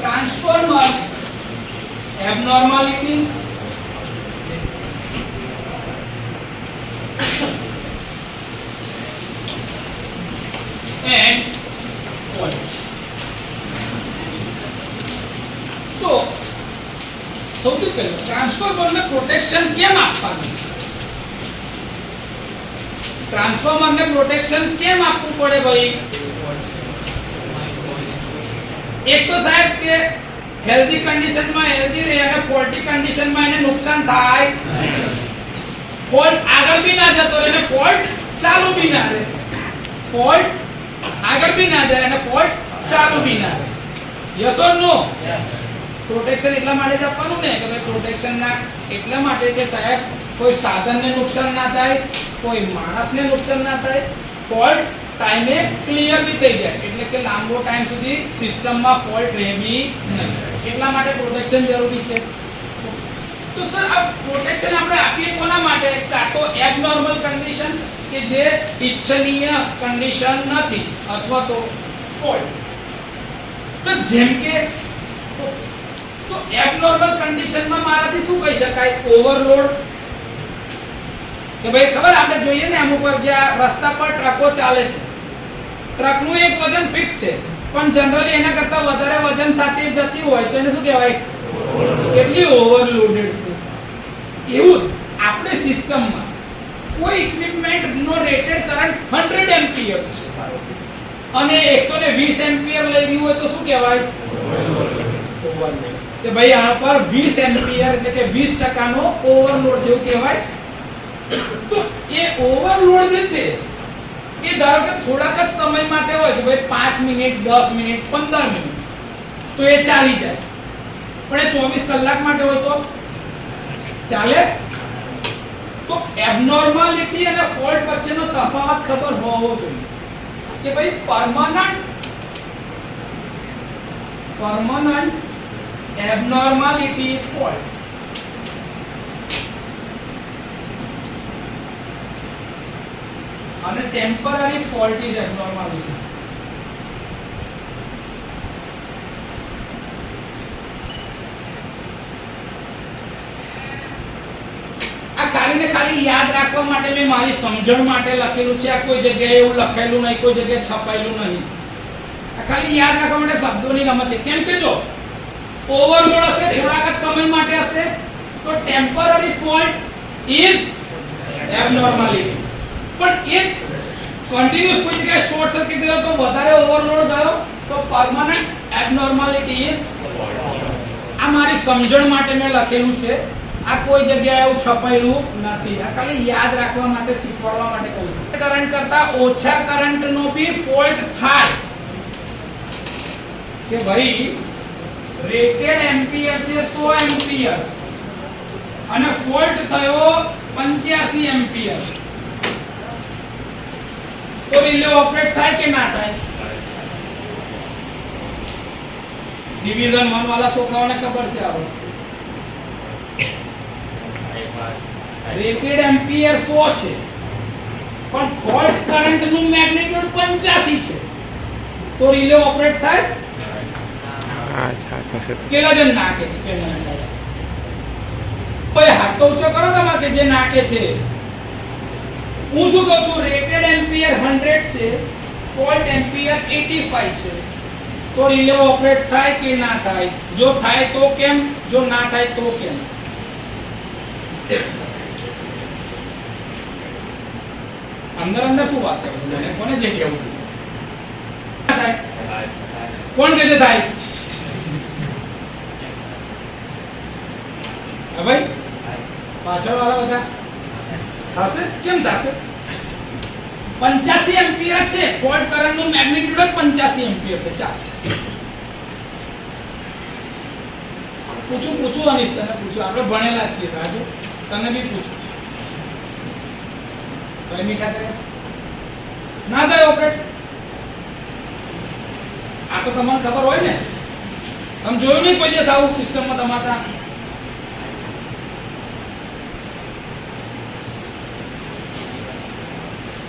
transformer abnormalities and faults. તો સૌથી પહેલું ટ્રાન્સફોર્મરને પ્રોટેક્શન કેમ આપવાનું? ટ્રાન્સફોર્મરને પ્રોટેક્શન કેમ આપવું પડે ભાઈ? એક તો સાહેબ કે હેલ્ધી કન્ડિશનમાં હેલ્ધી રહે અને ફોલ્ટી કન્ડિશનમાં એને નુકસાન થાય. ફોલ્ટ આગળ બી ના જતો રહે અને ફોલ્ટ ચાલુ બી ના રહે. ફોલ્ટ આગળ બી ના જાય અને ફોલ્ટ ચાલુ બી ના રહે. Yes or no? પ્રોટેક્શન એટલા માટે જ આપવાનું ને કે ભાઈ પ્રોટેક્શન ના એટલા માટે કે સાહેબ કોઈ સાધનને નુકસાન ના થાય, કોઈ માણસને નુકસાન ના થાય, ફોલ્ટ ટાઈમે ક્લિયર બી થઈ જાય એટલે કે લાંબો ટાઈમ સુધી સિસ્ટમમાં ફોલ્ટ રહેવી નહીં. એટલા માટે પ્રોટેક્શન જરૂરી છે. તો સર આ પ્રોટેક્શન આપણે આપીએ કોના માટે? કાં તો એબનોર્મલ કન્ડિશન કે જે ઇચ્છનીય કન્ડિશન નથી અથવા તો ફોલ્ટ. સર જેમ કે તો એબનોર્મલ કન્ડિશનમાં મારાથી શું કહી શકાય? ઓવરલોડ. કે ભાઈ ખબર આપણે જોઈએ ને અમુક વાર જે રસ્તા પર ટ્રકો ચાલે છે, ટ્રકનું એક વજન ફિક્સ છે પણ જનરલી એના કરતા વધારે વજન સાથે જતી હોય તો એને શું કહેવાય? કેટલી ઓવરલોડેડ છે. એવું આપણી સિસ્ટમમાં કોઈ ઇક્વિપમેન્ટ નો રેટેડ કરંટ 100 એમ્પિયર્સ છે અને 120 એમ્પિયર લઈ રહ્યું હોય તો શું કહેવાય? ઓવરલોડ. કે ભાઈ આ પર 20 એમ્પિયર એટલે કે 20% નો ઓવરલોડ જેવું કહેવાય. તો એ ઓવરલોડ જે છે એ ધારો કે થોડાક જ સમય માટે હોય કે ભાઈ 5 મિનિટ 10 મિનિટ 15 મિનિટ તો એ ચાલી જાય, પણ એ 24 કલાક માટે હોય તો ચાલે? તો એબનોર્માલિટી અને ફોલ્ટ વચ્ચેનો તફાવત ખબર હોવો જોઈએ કે ભાઈ પરમાનન્ટ abnormality is fault. અને temporary fault is abnormality. આ ખાલી ને ખાલી યાદ રાખવા માટે મેં મારી સમજણ માટે લખેલું છે. આ કોઈ જગ્યાએ એવું લખેલું નહીં, કોઈ જગ્યાએ છપાયેલું નહીં. આ ખાલી યાદ રાખવા માટે શબ્દોની રમત છે. કેમ કે જો ઓવરલોડ હશે થોડાક જ સમય માટે હશે તો ટેમ્પરરી ફોલ્ટ ઇઝ એબનોર્માલિટી. પણ એ કન્ટિન્યુઅસ કોઈ જગ્યાએ શોર્ટ સર્કિટ થયો તો વધારે ઓવરલોડ થયો તો પરમાનન્ટ એબનોર્માલિટી ઇઝ. આ મારી સમજણ માટે મેં લખેલું છે. આ કોઈ જગ્યાએ એવું છપાયેલું નથી. આ ખાલી યાદ રાખવા માટે, શીખવાડવા માટે કહું છું. કરંટ કરતા ઓછા કરંટનો બી ફોલ્ટ થાય કે ભાઈ રેટેડ એમ્પિયર છે 100 એમ્પિયર અને ફોલ્ટ થયો 85 એમ્પિયર તો રિલે ઓપરેટ થાય કે ના થાય? ડિવિઝન 1 વાળા છોકરાઓને ખબર છે આ વસ્તુ. રેટેડ એમ્પિયર 100 છે પણ ફોલ્ટ કરંટ નું મેગ્નીટ્યુડ 85 છે તો રિલે ઓપરેટ થાય? કેટલા જણ નાકે છે? કોઈ હાથ તો ઊંચો કરો તમારે કે જે નાકે છે. હું શું કહું છું? રેટેડ એમ્પિયર 100 છે, ફોલ્ટ એમ્પિયર 85 છે તો રિલે ઓપરેટ થાય કે ના થાય? જો થાય તો કેમ? જો ના થાય તો કેમ? અંદર અંદર શું વાત કરો? કોને જે કહેવું છે? કોણ કહે છે થાય? ભાઈ પાછળ વાળા બધા થશે? કેમ થશે? 85 એમ્પિયર છે, ફોલ્ટ કરંટ નું મેગ્નીટ્યુડ જ 85 એમ્પિયર છે. ચાલ પૂછું અનિશ, તને પૂછું. આપણે ભણેલા છીએ રાજુ, તને બી પૂછું. ભાઈ મીઠા કરે ના થાય ઓપરેટ? આ તો તમને ખબર હોય ને. તમે જોયું નહીં કોઈ દિવસ આવું સિસ્ટમમાં તમારા?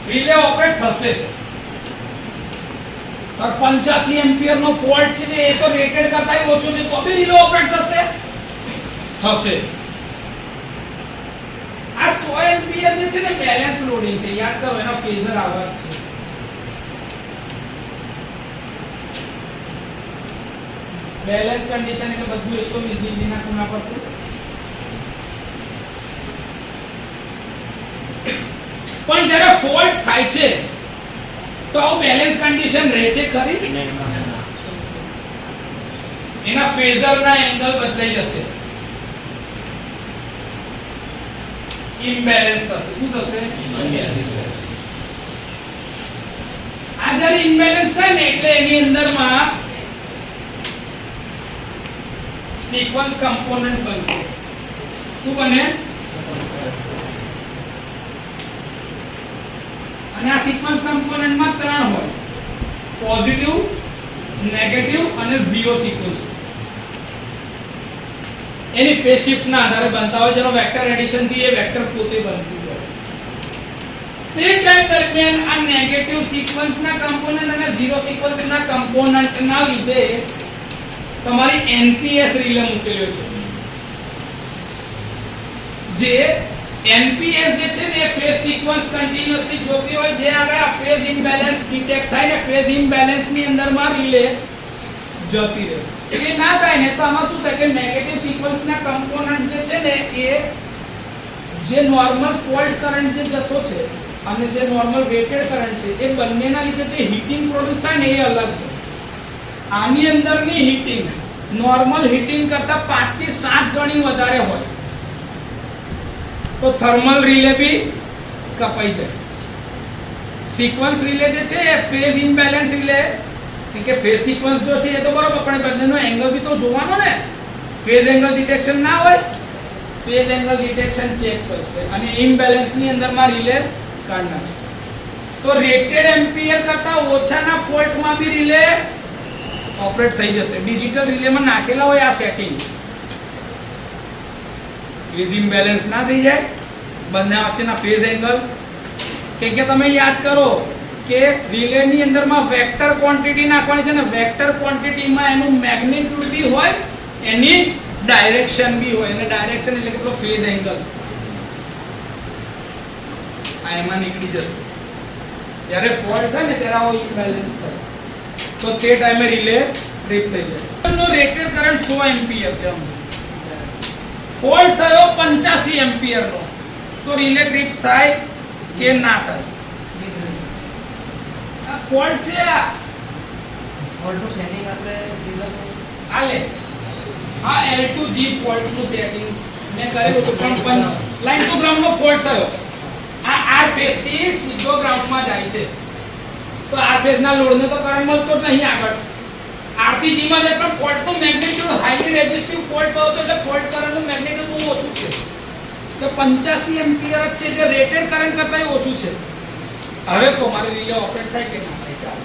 રિલે ઓપરેટ થશે સર 85 એમ્પિયર નો ફોલ્ટ છે એ તો રેટેડ કરતા ઓછો છે તો બી રિલે ઓપરેટ થશે થશે આ 100 એમ્પિયર જે છે ને બેલેન્સ લોડિંગ છે યાદ કરો એનો ફેઝર આવા છે બેલેન્સ કન્ડિશન એટલે બધું 120 ડિગ્રી ના ખૂણા પર છે પણ જ્યારે ફોલ્ટ થાય છે તો આ બેલેન્સ કન્ડિશન રહે છે ખરી એના ફેઝર ના એંગલ બદલાઈ જશે ઇમ્બેલેન્સ થશે શું થશે આ જ્યારે ઇમ્બેલેન્સ થાય ને એટલે એની અંદરમાં સિક્વન્સ કમ્પોનન્ટ બનશે શું બને અને આ સિક્વન્સ કમ્પોનન્ટ માં ત્રણ હોય પોઝિટિવ નેગેટિવ અને ઝીરો સિક્વન્સ એની ફેઝ શિફ્ટ ના આધારે બનતા હોય જેનો વેક્ટર એડિશન થી એ વેક્ટર પોતે બનતું હોય તે ટાઈમ દરમિયાન આ નેગેટિવ સિક્વન્સ ના કમ્પોનન્ટ અને ઝીરો સિક્વન્સ ના કમ્પોનન્ટ ના લીધે તમારી એનપીએસ રિલે મૂકેલો છે જે એનપીએસ જે છે ને એ ફેઝ સિક્વન્સ કન્ટીન્યુઅસલી જોતી હોય જે આગળ આ ફેઝ ઇમ્બેલેન્સ ડિટેક્ટ થાય ને ફેઝ ઇમ્બેલેન્સ ની અંદરમાં રિલે જતી રહે એ ના થાય ને તો આમાં શું થાય કે નેગેટિવ સિક્વન્સ ના કમ્પોનન્ટ્સ જે છે ને એ જે નોર્મલ ફોલ્ટ કરંટ જે જતો છે અને જે નોર્મલ રેટેડ કરંટ છે એ બંનેના લીધે જે હીટિંગ પ્રોડ્યુસ થાય ને એ અલગ હોય આની અંદરની હીટિંગ નોર્મલ હીટિંગ કરતા 5 થી 7 ગણી વધારે હોય તો થર્મલ રિલે ભી કપાઈ જાય સિક્વન્સ રિલે જે છે એ ફેઝ ઇમ્બેલેન્સ રિલે કે ફેઝ સિક્વન્સ જો છે એ તો બરોબર પણ બંનેનો એંગલ ભી તો જોવાનો ને ફેઝ એંગલ ડિટેક્શન ના હોય ફેઝ એંગલ ડિટેક્શન ચેક કરશે અને ઇમ્બેલેન્સ ની અંદરમાં રિલે કાઢ નાખશે તો રેટેડ એમ્પિયર કરતા ઓછાના ફોલ્ટ માં ભી રિલે ઓપરેટ થઈ જશે ડિજિટલ રિલે માં નાખેલા હોય આ સેટિંગ ફેઝ ઇમ્બેલેન્સ ના થઈ જાય બંને વચ્ચેના ફેઝ એંગલ કે તમે યાદ કરો કે રિલે ની અંદરમાં વેક્ટર ક્વોન્ટિટી નાખવાની છે ને વેક્ટર ક્વોન્ટિટી માં એનું મેગ્નીટ્યુડ બી હોય એની ડાયરેક્શન બી હોય અને ડાયરેક્શન એટલે કે પેલો ફેઝ એંગલ આ એમાં નીકળી જશે જ્યારે ફોલ્ટ થાય ને ત્યારે આવો ઇમ્બેલેન્સ થાય તો તે ટાઈમે રિલે ટ્રિપ થઈ જાય નો રેટેડ કરંટ 100 એમ્પિયર છે ફોલ્ટ થયો 85 એમ્પિયર નો તો રિલે ટ્રિપ થાય કે ના થાય આ ફોલ્ટ છે આ ફોલ્ટ નું સેટિંગ આપણે આલે આ L2G ફોલ્ટ નું સેટિંગ મેં કરેલું તો પણ લાઈન ટુ ગ્રાઉન્ડ નો ફોલ્ટ થયો આ આર ફેઝ થી સીધો ગ્રાઉન્ડ માં જાય છે તો આર ફેઝ ના લોડ ને તો કરંટ મળતો જ નહીં આગળ RTG માં જે પણ ફોલ્ટ નું મેગ્નીટ્યુડ હાઈલી રેઝિસ્ટિવ ફોલ્ટ થયો તો એટલે ફોલ્ટ કરંટ નું મેગ્નીટ્યુડ બહુ ઓછું છે તો 85 એમ્પિયર જ છે જે રેટેડ કરંટ કરતા ઓછું છે હવે તો મારી રિલે ઓપરેટ થાય કે ના થાય ચાલો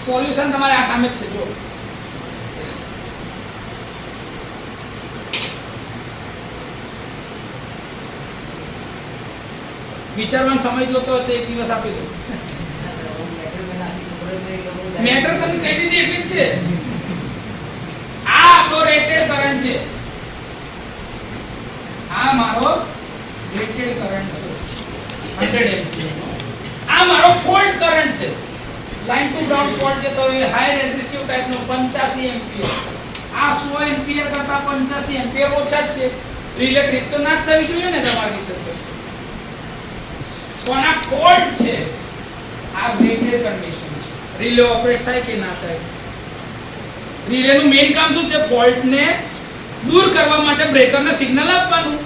સોલ્યુશન તમારે આ સામે જ છે જો વિચારવાનો સમય જોતો હોય તો એક દિવસ આપી દો મેટર તમને કહી દીધી એટલી જ છે આ આપણો રેટેડ કરંટ છે આ મારો રેટેડ કરંટ છે 100 એમ્પિયર આ મારો ફોલ્ટ કરંટ છે લાઈન ટુ ગ્રાઉન્ડ ફોલ્ટ જે તો હાઈ રેઝિસ્ટિવ ટાઈપ નો 85 એમ્પિયર આ 100 એમ્પિયર કરતા 85 એમ્પિયર ઓછા છે રિલે ટ્રિપ તો ના થવી જોઈએ ને તમારી રીતે કોના ફોલ્ટ છે આ રેટેડ કન્ડિશન છે રિલે ઓપરેટ થાય કે ના થાય રિલે નું મેઈન કામ શું છે ફોલ્ટ ને દૂર કરવા માટે બ્રેકર ને સિગ્નલ આપવાનું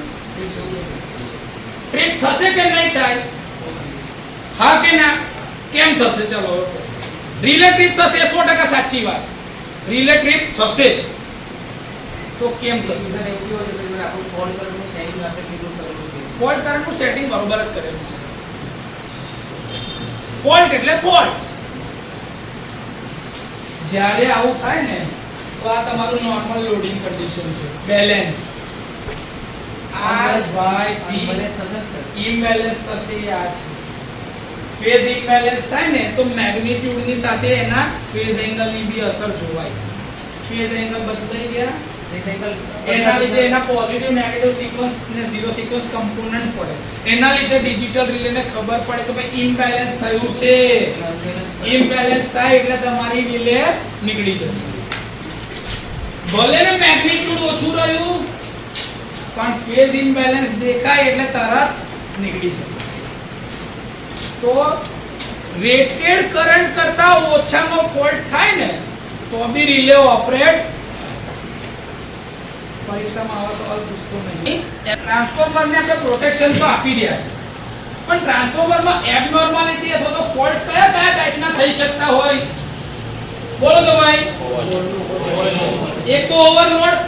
ટ્રિપ થશે કે નહીં થાય હા કે ના કેમ થશે ચલો રિલે ટ્રિપ થશે 100% સાચી વાત રિલે ટ્રિપ થશે જ તો કેમ થશે ફોલ્ટ કરંટનું સેટિંગ આપણે કીધું કરેલું છે ફોલ્ટ કરંટનું સેટિંગ બરોબર જ કરેલું છે ફોલ્ટ એટલે ફોલ્ટ જ્યારે આવું થાય ને તો આ તમારું નોર્મલ લોડિંગ કન્ડિશન છે બેલેન્સ R/P Unbalanced થશે ને સર? ઇમ્બેલેન્સ થશે આ છે ફેઝ ઇમ્બેલેન્સ થાય ને તો મેગ્નીટ્યુડ ની સાથે એના ફેઝ એંગલ ની બી અસર જોવાય ફેઝ એંગલ બદલાઈ ગયા Recycle એના લીધે એના પોઝિટિવ નેગેટિવ સિક્વન્સ ને ઝીરો સિક્વન્સ કમ્પોનન્ટ પડે એના લીધે ડિજિટલ રિલે ને ખબર પડે કે ભાઈ ઇમ્બેલેન્સ થયું છે unbalanced ઇમ્બેલેન્સ થાય એટલે તમારી રિલે નીકળી જશે ભલે ને મેગ્નીટ્યુડ ઓછું રહ્યું પણ ફેઝ ઇમ્બેલેન્સ દેખાય એટલે તરત નીકળી જશે તો રેટેડ કરંટ કરતા ઓછામાં ફોલ્ટ થાય ને તો બી રિલે ઓપરેટ પરીક્ષામાં આવા સવાલ પૂછતો નહીં ટ્રાન્સફોર્મરને આપણે પ્રોટેક્શન તો આપી રહ્યા છે પણ ટ્રાન્સફોર્મરમાં એબનોર્માલિટી અથવા તો ફોલ્ટ કયા કયા ટાઈપના થઈ શકતા હોય બોલો તો ભાઈ એક તો ઓવરલોડ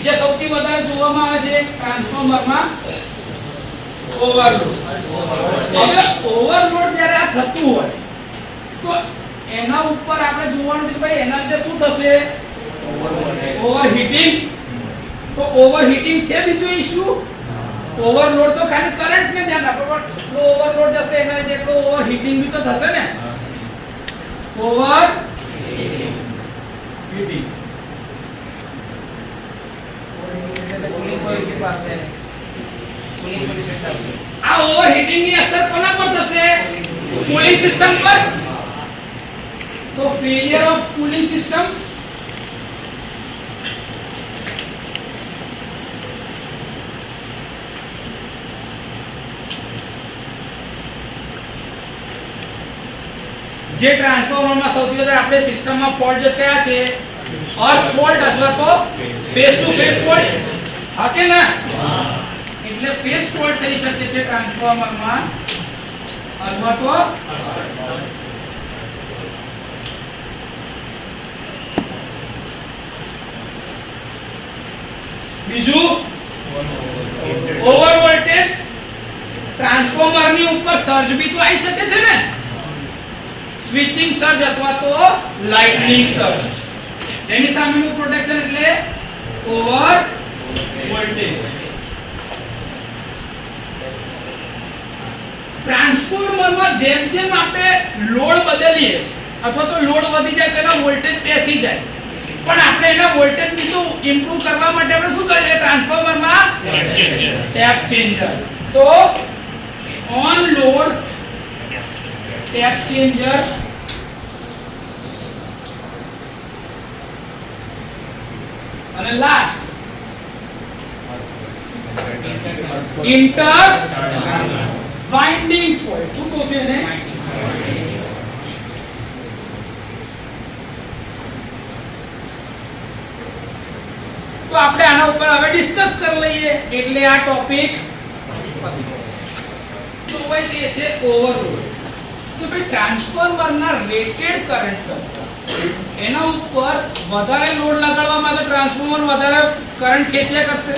જે સૌથી વધારે જોવામાં આવે છે ટ્રાન્સફોર્મરમાં ઓવરલોડ હવે ઓવરલોડ જ્યારે આ થતું હોય તો એના ઉપર આપણે જોવાનું છે કે ભાઈ એના લીધે શું થશે ઓવરહીટિંગ તો ઓવરહીટિંગ છે બીજો ઇશ્યુ ઓવરલોડ તો ખાલી કરંટ ને ધ્યાન રાખો પણ જેટલો ઓવરલોડ જશે એના લીધે એટલો ઓવરહીટિંગ બી તો થશે ને ઓવરહીટિંગ cooling quality પર આવશે ને. Cooling quality પર આવશે. આ ઓવરહીટિંગ ની અસર કોના પર થશે કુલિંગ સિસ્ટમ પર તો ફેલિયર ઓફ કુલિંગ સિસ્ટમ જે ટ્રાન્સફોર્મરમાં સૌથી વધારે આપણે સિસ્ટમમાં ફોલ્ટ જે કયા છે અર્થ ફોલ્ટ અથવા તો ફેસ ટુ ફેસ ફોલ્ટ હા કે ના એટલે ફેસ ફોલ્ટ થઈ શકે છે ટ્રાન્સફોર્મરમાં અથવા તો બીજું ઓવર વોલ્ટેજ ટ્રાન્સફોર્મરની ઉપર સર્જ બી તો આવી શકે છે ને સ્વિચિંગ સર્જ અથવા તો લાઇટનિંગ સર્જ એની સામેનું પ્રોટેક્શન એટલે ઓવર વોલ્ટેજ ટ્રાન્સફોર્મરમાં જેમ જેમ આપણે લોડ બદલીએ અથવા તો લોડ વધી જાય તેનો વોલ્ટેજ બેસી જાય પણ આપણે એના વોલ્ટેજ ની તો ઇમ્પ્રૂવ કરવા માટે આપણે શું કરીએ ટ્રાન્સફોર્મરમાં ટેપ ચેન્જર તો ઓન લોડ ટેપ ચેન્જર અને લાસ્ટ ઇન્ટર વાઇન્ડિંગ ફોલ્ટ શું કહું છું એને તો આપણે આના ઉપર હવે ડિસ્કસ કરી લઈએ એટલે આ ટોપિક તો ભાઈ છે ઓવરલોડ તો ભાઈ ટ્રાન્સફોર્મરના રેટેડ કરંટ કરતા એના ઉપર વધારે લોડ લગાડવા માટે ટ્રાન્સફોર્મર વધારે કરંટ ખેંચ્યા કરશે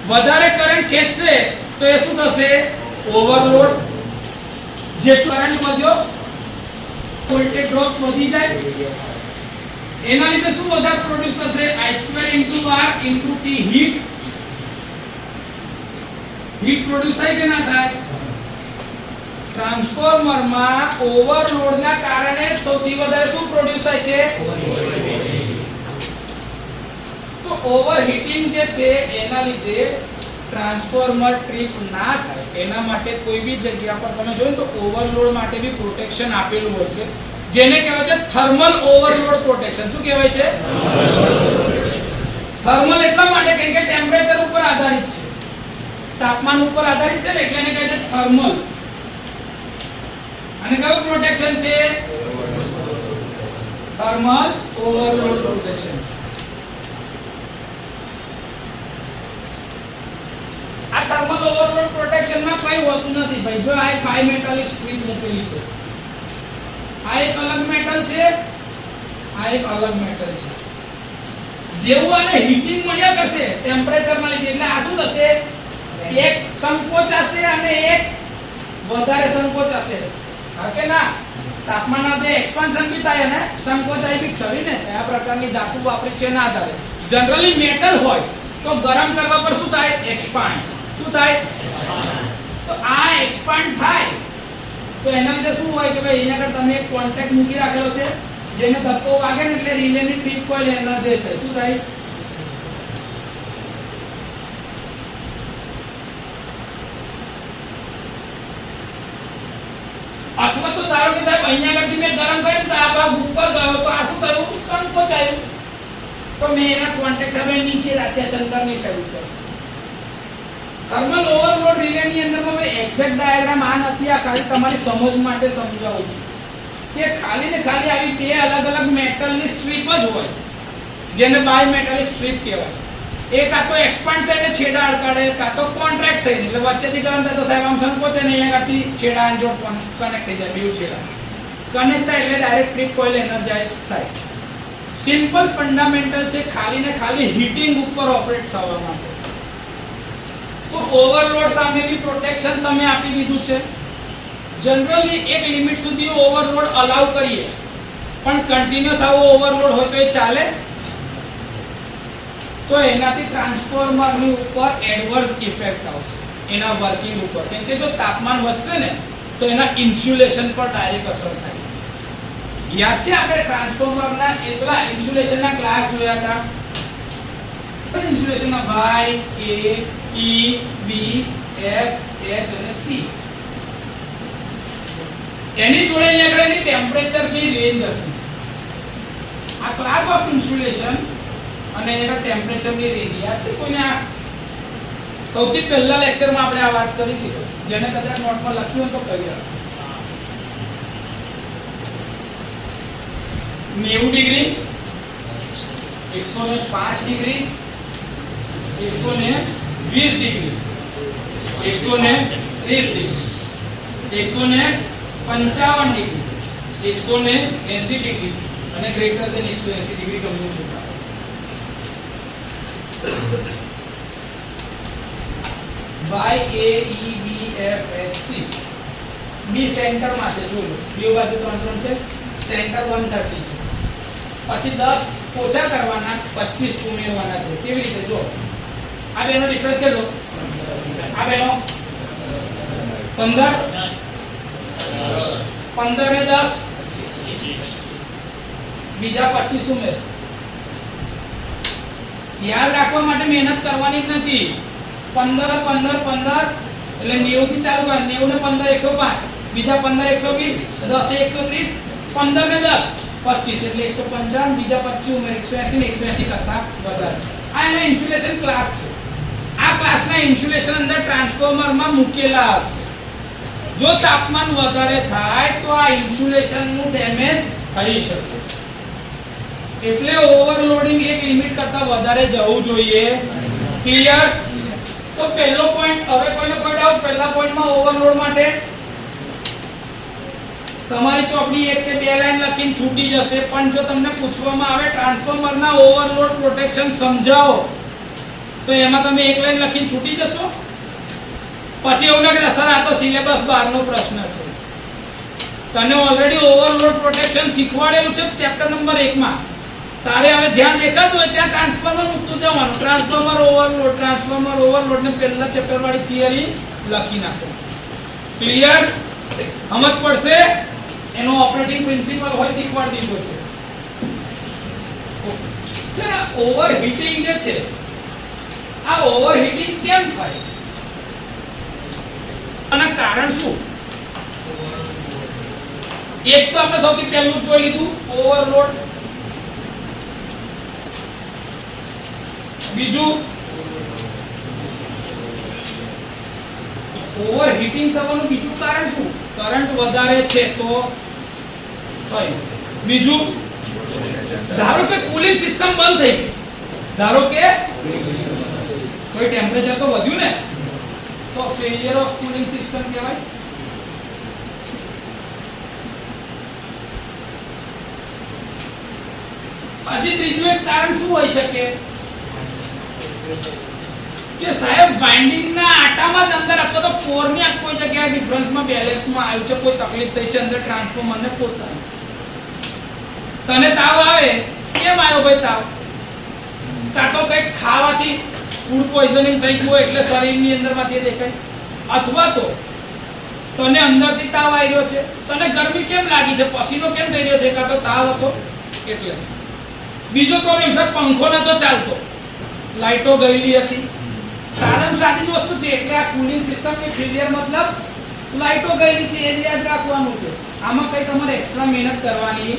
વધારે કરંટ ખેંચશે તો એ શું થશે ઓવરલોડ જે કરંટ વધ્યો વોલ્ટેજ ડ્રોપ વધી જાય એના લીધે શું વધારે પ્રોડ્યુસ થશે I2 R T heat produce થાય કે ના થાય ટ્રાન્સફોર્મરમાં ઓવરલોડના કારણે સૌથી વધારે શું પ્રોડ્યુસ થાય છે તો ઓવરહીટિંગ જે છે એના લીધે ટ્રાન્સફોર્મર ટ્રિપ ના થાય એના માટે કોઈ બી જગ્યા પર તમે જોયું તો ઓવરલોડ માટે બી પ્રોટેક્શન આપેલું હોય છે જેને કહેવાય છે થર્મલ ઓવરલોડ પ્રોટેક્શન શું કહેવાય છે થર્મલ એટલા માટે કેમ કે ટેમ્પરેચર ઉપર આધારિત છે તાપમાન ઉપર આધારિત છે ને એટલે એને કહે છે થર્મલ અને કયું પ્રોટેક્શન છે થર્મલ ઓવરલોડ પ્રોટેક્શન આ થર્મલ ઓવરલોડ પ્રોટેક્શન માં કઈ હોતું નથી ભાઈ જો આ એક બાયમેટાલિક સ્ટ્રીપ મૂકેલી છે આ એક અલગ મેટલ છે આ એક અલગ મેટલ છે જેવું આને હીટિંગ મળ્યા કરશે ટેમ્પરેચર માં લીધે એટલે આ શું થશે એક સંકોચાશે અને એક વધારે સંકોચાશે હા કે ના તાપમાનના જે એક્સપાન્શન બી થાય અને સંકોચાઈ બી ખરી ને આ પ્રકારની ધાતુ વાપરી છે ના આધારે જનરલી મેટલ હોય તો ગરમ કરવા પર શું થાય? એક્સપાન્ડ. શું થાય? તો આ એક્સપાન્ડ થાય તો એના લીધે શું હોય કે ભાઈ અહીંયા આગળ તમે એક કોન્ટેક્ટ મૂકી રાખેલો છે, જેને ધક્કો વાગે ને એટલે રિલેની ટીપ કોઇલ એનર્જાઇઝ થાય. શું થાય? અથવા તો ધારો કે સાહેબ અહીંયા આગળથી મેં ગરમ કર્યું તો આ ભાગ ઉપર ગયો તો આ શું થયું? સંકોચાયું. તો મેં એના કોન્ટેક્ટ હવે નીચે રાખ્યા છે અંદરની સાઈડ ઉપર. થર્મલ ઓવરલોડ રિલે ની અંદરમાં ભાઈ એક્ઝેક્ટ ડાયાગ્રામ આ નથી, આ ખાલી તમારી સમજ માટે સમજાવું છું કે ખાલી ને ખાલી આવી બે અલગ અલગ મેટલની સ્ટ્રીપ જ હોય, જેને બાય મેટાલિક સ્ટ્રીપ કહેવાય. એક આ તો એક્સપાન્ડ થઈને છેડા અડકાડે, કાં તો કોન્ટ્રેક્ટ થઈને એટલે વચ્ચેથી ગરમ થાય તો સાહેબ આમ સંકોચે ને અહીંયા આગળથી છેડા જો કનેક્ટ થઈ જાય, બેઉ છેડા કનેક્ટ થાય એટલે ડાયરેક્ટ ટ્રીપ કોઇલ એનર્જાઇઝ થાય. સિમ્પલ ફંડામેન્ટલ છે, ખાલી ને ખાલી હીટિંગ ઉપર ઓપરેટ થવા માટે. તો ઓવરલોડ સામે બી પ્રોટેક્શન તમે આપી દીધું છે. જનરલી એક લિમિટ સુધી ઓવરલોડ અલાઉ કરીએ, પણ કન્ટિન્યુઅસ આવો ઓવરલોડ હોય તો એ ચાલે? તો એનાથી ટ્રાન્સફોર્મરની ઉપર એડવર્સ ઇફેક્ટ આવશે એના વર્કિંગ ઉપર, કેમ કે જો તાપમાન વધશે ને તો એના ઇન્સ્યુલેશન પર ડાયરેક્ટ અસર થાય. યાદ છે આપણે ટ્રાન્સફોર્મરના એટલા ઇન્સ્યુલેશનના ક્લાસ જોયા હતા. ઇન્સ્યુલેશનના Y, A, E, B, F, H અને C. એની જોડે અહીંયા આગળ એની ટેમ્પરેચરની રેન્જ હતી. આ ક્લાસ ઓફ ઇન્સ્યુલેશન અને એના ટેમ્પરેચરની રેન્જ યાદ છે કોઈને? આ સૌથી પહેલા લેક્ચરમાં આપણે આ વાત કરી હતી, જેને કદાચ નોટમાં લખ્યું હોય તો કહી આપો. 90 degree, 105 degree, 120 degree, 130 degree, 155 degree, 180 degree અને ગ્રેટર ધેન 180 ડિગ્રી ગમે છે. Y, A, E, B, F, H, C. B centre માં છે, જોઈ લો બે બાજુ 3 છે, સેન્ટર 130 છે. પછી 10 ઓછા કરવાના, 25 ઉમેરવાના છે. કેવી રીતે? જો આ બેનો ડિફરન્સ કેટલો? આ બેનો 15 15 ને 10 બીજા 25 ઉમેર. યાદ રાખવા માટે મહેનત કરવાની જ નથી. 15 15 15 એટલે 90 થી ચાલુ કર. 90 ને 15 105, બીજા 15 120, 10 130, 15 ને 10 25 એટલે 155, બીજા 25 ઉમેર 180 ને 180 કરતા વધારે. આ એનો ઇન્સ્યુલેશન ક્લાસ છે. આ ક્લાસના ઇન્સ્યુલેશન અંદર ટ્રાન્સફોર્મરમાં મૂકેલા હશે. જો તાપમાન વધારે થાય તો આ ઇન્સ્યુલેશનનું ડેમેજ થઈ શકે છે. એટલે ઓવરલોડિંગ એક લિમિટ કરતા વધારે જવું જોઈએ. ક્લિયર? તો પહેલો પોઈન્ટ, હવે કોઈને કોઈ ડાઉટ પહેલા પોઈન્ટમાં ઓવરલોડ માટે? તમારી ચોપડી એક કે બે લાઈન લખીને છૂટી જશે, પણ જો તમને પૂછવામાં આવે ટ્રાન્સફોર્મરના ઓવરલોડ પ્રોટેક્શન સમજાવો તો એમાં તમે એક લાઈન લખીને છૂટી જશો. પછી એવું લાગે સર આ તો સિલેબસ બહારનો પ્રશ્ન છે. તને ઓલરેડી ઓવરલોડ પ્રોટેક્શન શીખવાડેલું છે ચેપ્ટર નંબર 1 માં. તારે હવે જ્યાં દેખાતું હોય ત્યાં ટ્રાન્સફોર્મર મૂકતું જવાનું. ટ્રાન્સફોર્મર ઓવરલોડ ને પહેલા ચેપ્ટર વાળી થિયરી લખી નાખો. ક્લિયર? સમજ પડશે? એનો ઓપરેટિંગ પ્રિન્સિપલ હોય શીખવાડી દીધો છે. સર આ ઓવરહીટિંગ જે છે, આ ઓવરહીટિંગ કેમ થાય? આના કારણ શું? એક તો આપણે સૌથી પહેલું જોઈ લીધું ઓવરલોડ. બીજું ઓવરહીટિંગ થવાનું બીજું કારણ શું? કરંટ વધારે છે તો થાય. બીજું ધારો કે કુલિંગ સિસ્ટમ બંધ થઈ ગઈ, ધારો કે કોઈ ટેમ્પરેચર તો વધ્યું ને, તો ફેલિયર ઓફ કુલિંગ સિસ્ટમ કહેવાય. હજી ત્રીજું એક કારણ શું હોઈ શકે કે સાહેબ વાઇન્ડિંગ ના આટામાં જ અંદર અથવા તો કોર ની કોઈ જગ્યાએ ડિફરન્સમાં બેલેન્સમાં આવ્યું છે, કોઈ તકલીફ થઈ છે અંદર ટ્રાન્સફોર્મર ને પોતાને. તને તાવ આવે, કેમ આવ્યો ભાઈ તાવ? કાં તો કંઈક ખાવાથી ફૂડ પોઈઝનિંગ થઈ ગયું એટલે શરીરની અંદરમાંથી દેખાય, અથવા તો તને અંદરથી તાવ આવી રહ્યો છે, તને ગરમી કેમ લાગી છે, પસીનો કેમ થઈ રહ્યો છે, કાં તો તાવ હતો એટલે. બીજો પ્રોબ્લેમ સર પંખો નતો ચાલતો, લાઈટો ગયેલી હતી, સાધારણ સાદી જ વસ્તુ છે. એટલે આ કુલિંગ સિસ્ટમની ફેલિયર મતલબ લાઈટો ગયેલી છે, એ જ યાદ રાખવાનું છે. આમાં કઈ તમારે એક્સ્ટ્રા મહેનત કરવાની,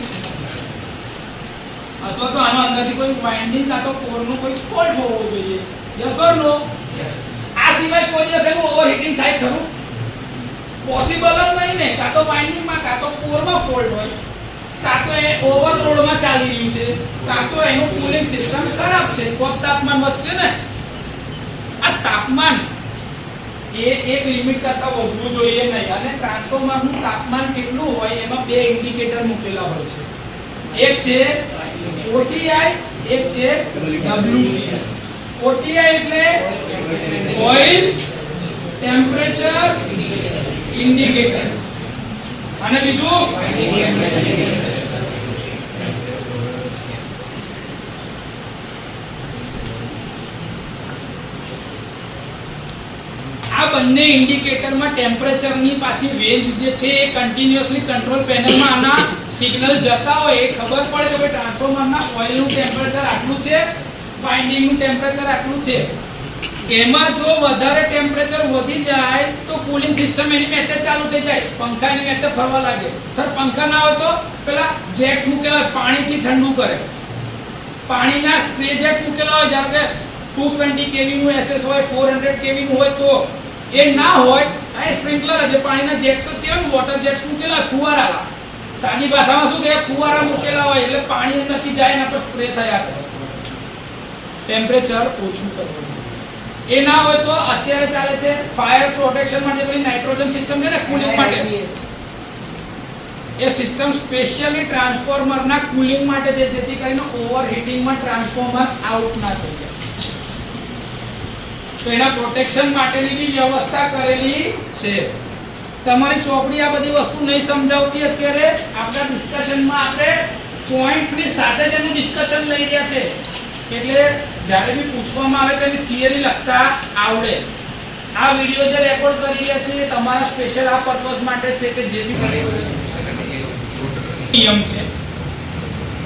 અથવા તો આમાં અંદરથી કોઈ વાઇન્ડિંગ કાં તો કોરનો કોઈ ફોલ્ટ હોવો જોઈએ. યસ ઓર નો? આ સિવાય કોઈ દિવસ એનું ઓવરહીટિંગ થાય ખરું? પોસિબલ જ નહીં ને. કાં તો વાઇન્ડિંગમાં કાં તો કોરમાં ફોલ્ટ હોય, કાં તો એ ઓવરલોડમાં ચાલી રહ્યું છે, કાં તો એનું કુલિંગ સિસ્ટમ ખરાબ છે, તો તાપમાન વધશે ને. આ તાપમાન એ એક લિમિટ કરતા વધવું જોઈએ નહીં. અને ટ્રાન્સફોર્મરનું તાપમાન કેટલું હોય એમાં બે ઇન્ડિકેટર મૂકેલા હોય છે. એક છે OTI, એક છે WTI. OTI એટલે ઓઇલ ટેમ્પરેચર ઇન્ડિકેટર, અને બીજું આ બંને ઇન્ડિકેટરમાં ટેમ્પરેચરની પાછી રેન્જ જે છે એ કન્ટિન્યુઅસલી કંટ્રોલ પેનલમાં આના સિગ્નલ જતા હોય, એ ખબર પડે કે ભાઈ ટ્રાન્સફોર્મરના ઓઇલનું ટેમ્પરેચર આટલું છે, વાઇન્ડિંગનું ટેમ્પરેચર આટલું છે. એમાં જો વધારે ટેમ્પરેચર વધી જાય તો કુલિંગ સિસ્ટમ એની મેતે ચાલુ થઈ જાય, પંખા એની મેતે ફરવા લાગે. સર પંખા ના હોય તો પેલા જેટ્સ મૂકેલા પાણીથી ઠંડુ કરે, પાણીના સ્પ્રે જેટ મૂકેલા હોય, જ્યારે કે 220 kV નું SS હોય, 400 kV નું હોય, તો એ ના હોય આ સ્પ્રિંકલર જે પાણીના જેટ્સ જ કહેવાય, વોટર જેટ્સ મૂકેલા, ફુવારા. સાદી ભાષામાં શું કહેવાય? ફુવારા મૂકેલા હોય એટલે પાણી અંદરથી જાય એના પર સ્પ્રે થયા કરે, ટેમ્પરેચર ઓછું કરવું. એ ના હોય તો અત્યારે ચાલે છે ફાયર પ્રોટેક્શન માટે પેલી નાઇટ્રોજન સિસ્ટમ છે ને કુલિંગ માટે, એ સિસ્ટમ સ્પેશિયલી ટ્રાન્સફોર્મરના કુલિંગ માટે છે, જેથી કરીને ઓવરહીટિંગમાં ટ્રાન્સફોર્મર આઉટ ના થઈ જાય. તો એના પ્રોટેક્શન માટેની બી વ્યવસ્થા કરેલી છે. તમારી ચોપડી આ બધી વસ્તુ નહીં સમજાવતી. અત્યારે આપણા ડિસ્કશનમાં આપણે પોઈન્ટની સાથે જ એનું ડિસ્કશન લઈ રહ્યા છે, એટલે જ્યારે બી પૂછવામાં આવે તેની થિયરી લખતા આવડે. આ વિડિયો જે રેકોર્ડ કરી રહ્યા છે એ તમારા સ્પેશિયલ આ પર્પસ માટે છે કે જે બી નિયમ છે,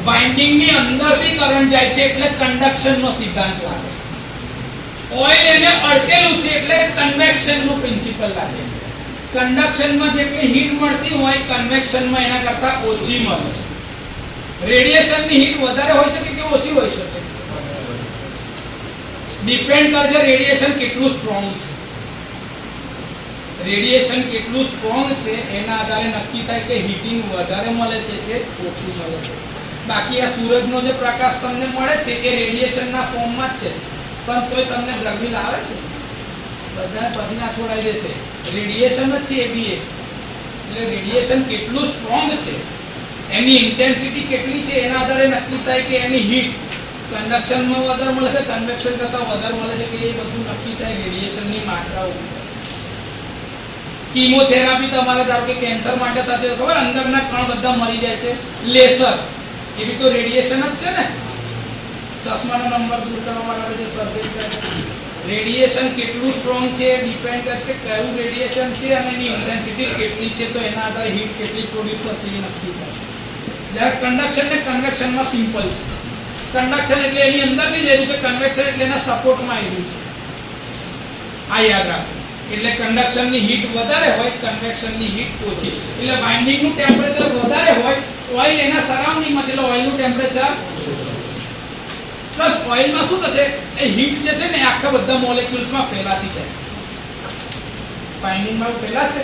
વાઇન્ડિંગની અંદરથી કરંટ જાય છે એટલે કન્ડક્શનનો સિદ્ધાંત લાગે. ઓઇલ એને અડકેલું છે એટલે કન્વેક્શનનો પ્રિન્સિપલ લાગે. કન્ડક્શનમાં જેટલી હીટ મળતી હોય કન્વેક્શનમાં એના કરતા ઓછી મળે. રેડિયેશનની હીટ વધારે હોઈ શકે કે ઓછી હોઈ શકે, ડિપેન્ડ કરશે રેડિયેશન કેટલું સ્ટ્રોંગ છે. રેડિયેશન કેટલું સ્ટ્રોંગ છે એના આધારે નક્કી થાય કે હીટિંગ વધારે મળે છે કે ઓછું મળે છે. બાકી આ સૂરજનો જે પ્રકાશ તમને મળે છે એ રેડિયેશનના ફોર્મમાં જ છે, પણ તોય તમને ગરમી લાવે છે, બધાને પસીના છોડાઈ દે છે. રેડિયેશન જ છે એ બી એક. એટલે રેડિયેશન કેટલું સ્ટ્રોંગ છે, એની ઇન્ટેન્સિટી કેટલી છે એના આધારે નક્કી થાય કે એની હીટ કન્ડક્શનમાં વધારે મળે છે, કન્વેક્શન કરતાં વધારે મળે છે કે એ બધું નક્કી થાય રેડિયેશનની માત્રા ઉપર. કીમોથેરાપી તમારે ધારો કે કેન્સર માટે થતી હોય, ખબર અંદરના કણ બધા મરી જાય છે. લેસર એ બી તો રેડિયેશન જ છે ને, ચશ્માનો નંબર દૂર કરવા માટે જે સર્જરી કરે છે. રેડિયેશન કેટલું સ્ટ્રોંગ છે ડિપેન્ડ કરે છે કે કયું રેડિયેશન છે અને એની ઇન્ટેન્સિટી કેટલી છે, તો એના આધારે હીટ કેટલી પ્રોડ્યુસ થશે એ નક્કી થાય. જ્યારે કન્ડક્શન ને કન્વેક્શનમાં સિમ્પલ છે. કન્ડક્શન એટલે એની અંદરથી જઈ રહ્યું છે, કન્વેક્શન એટલે એના સપોર્ટમાં આવી રહ્યું છે. આ યાદ રાખો. એટલે કન્ડક્શનની હીટ વધારે હોય, કન્વેક્શનની હીટ ઓછી. એટલે વાઇન્ડિંગનું ટેમ્પરેચર વધારે હોય, ઓઇલ એના સરાઉન્ડિંગમાં છે એટલે ઓઇલનું ટેમ્પરેચર પ્લસ ઓઇલમાં શું થશે, એ હીટ જે છે ને આખા બધા મોલેક્યુલ્સમાં ફેલાતી જાય. બાઇન્ડિંગમાં ફેલાશે,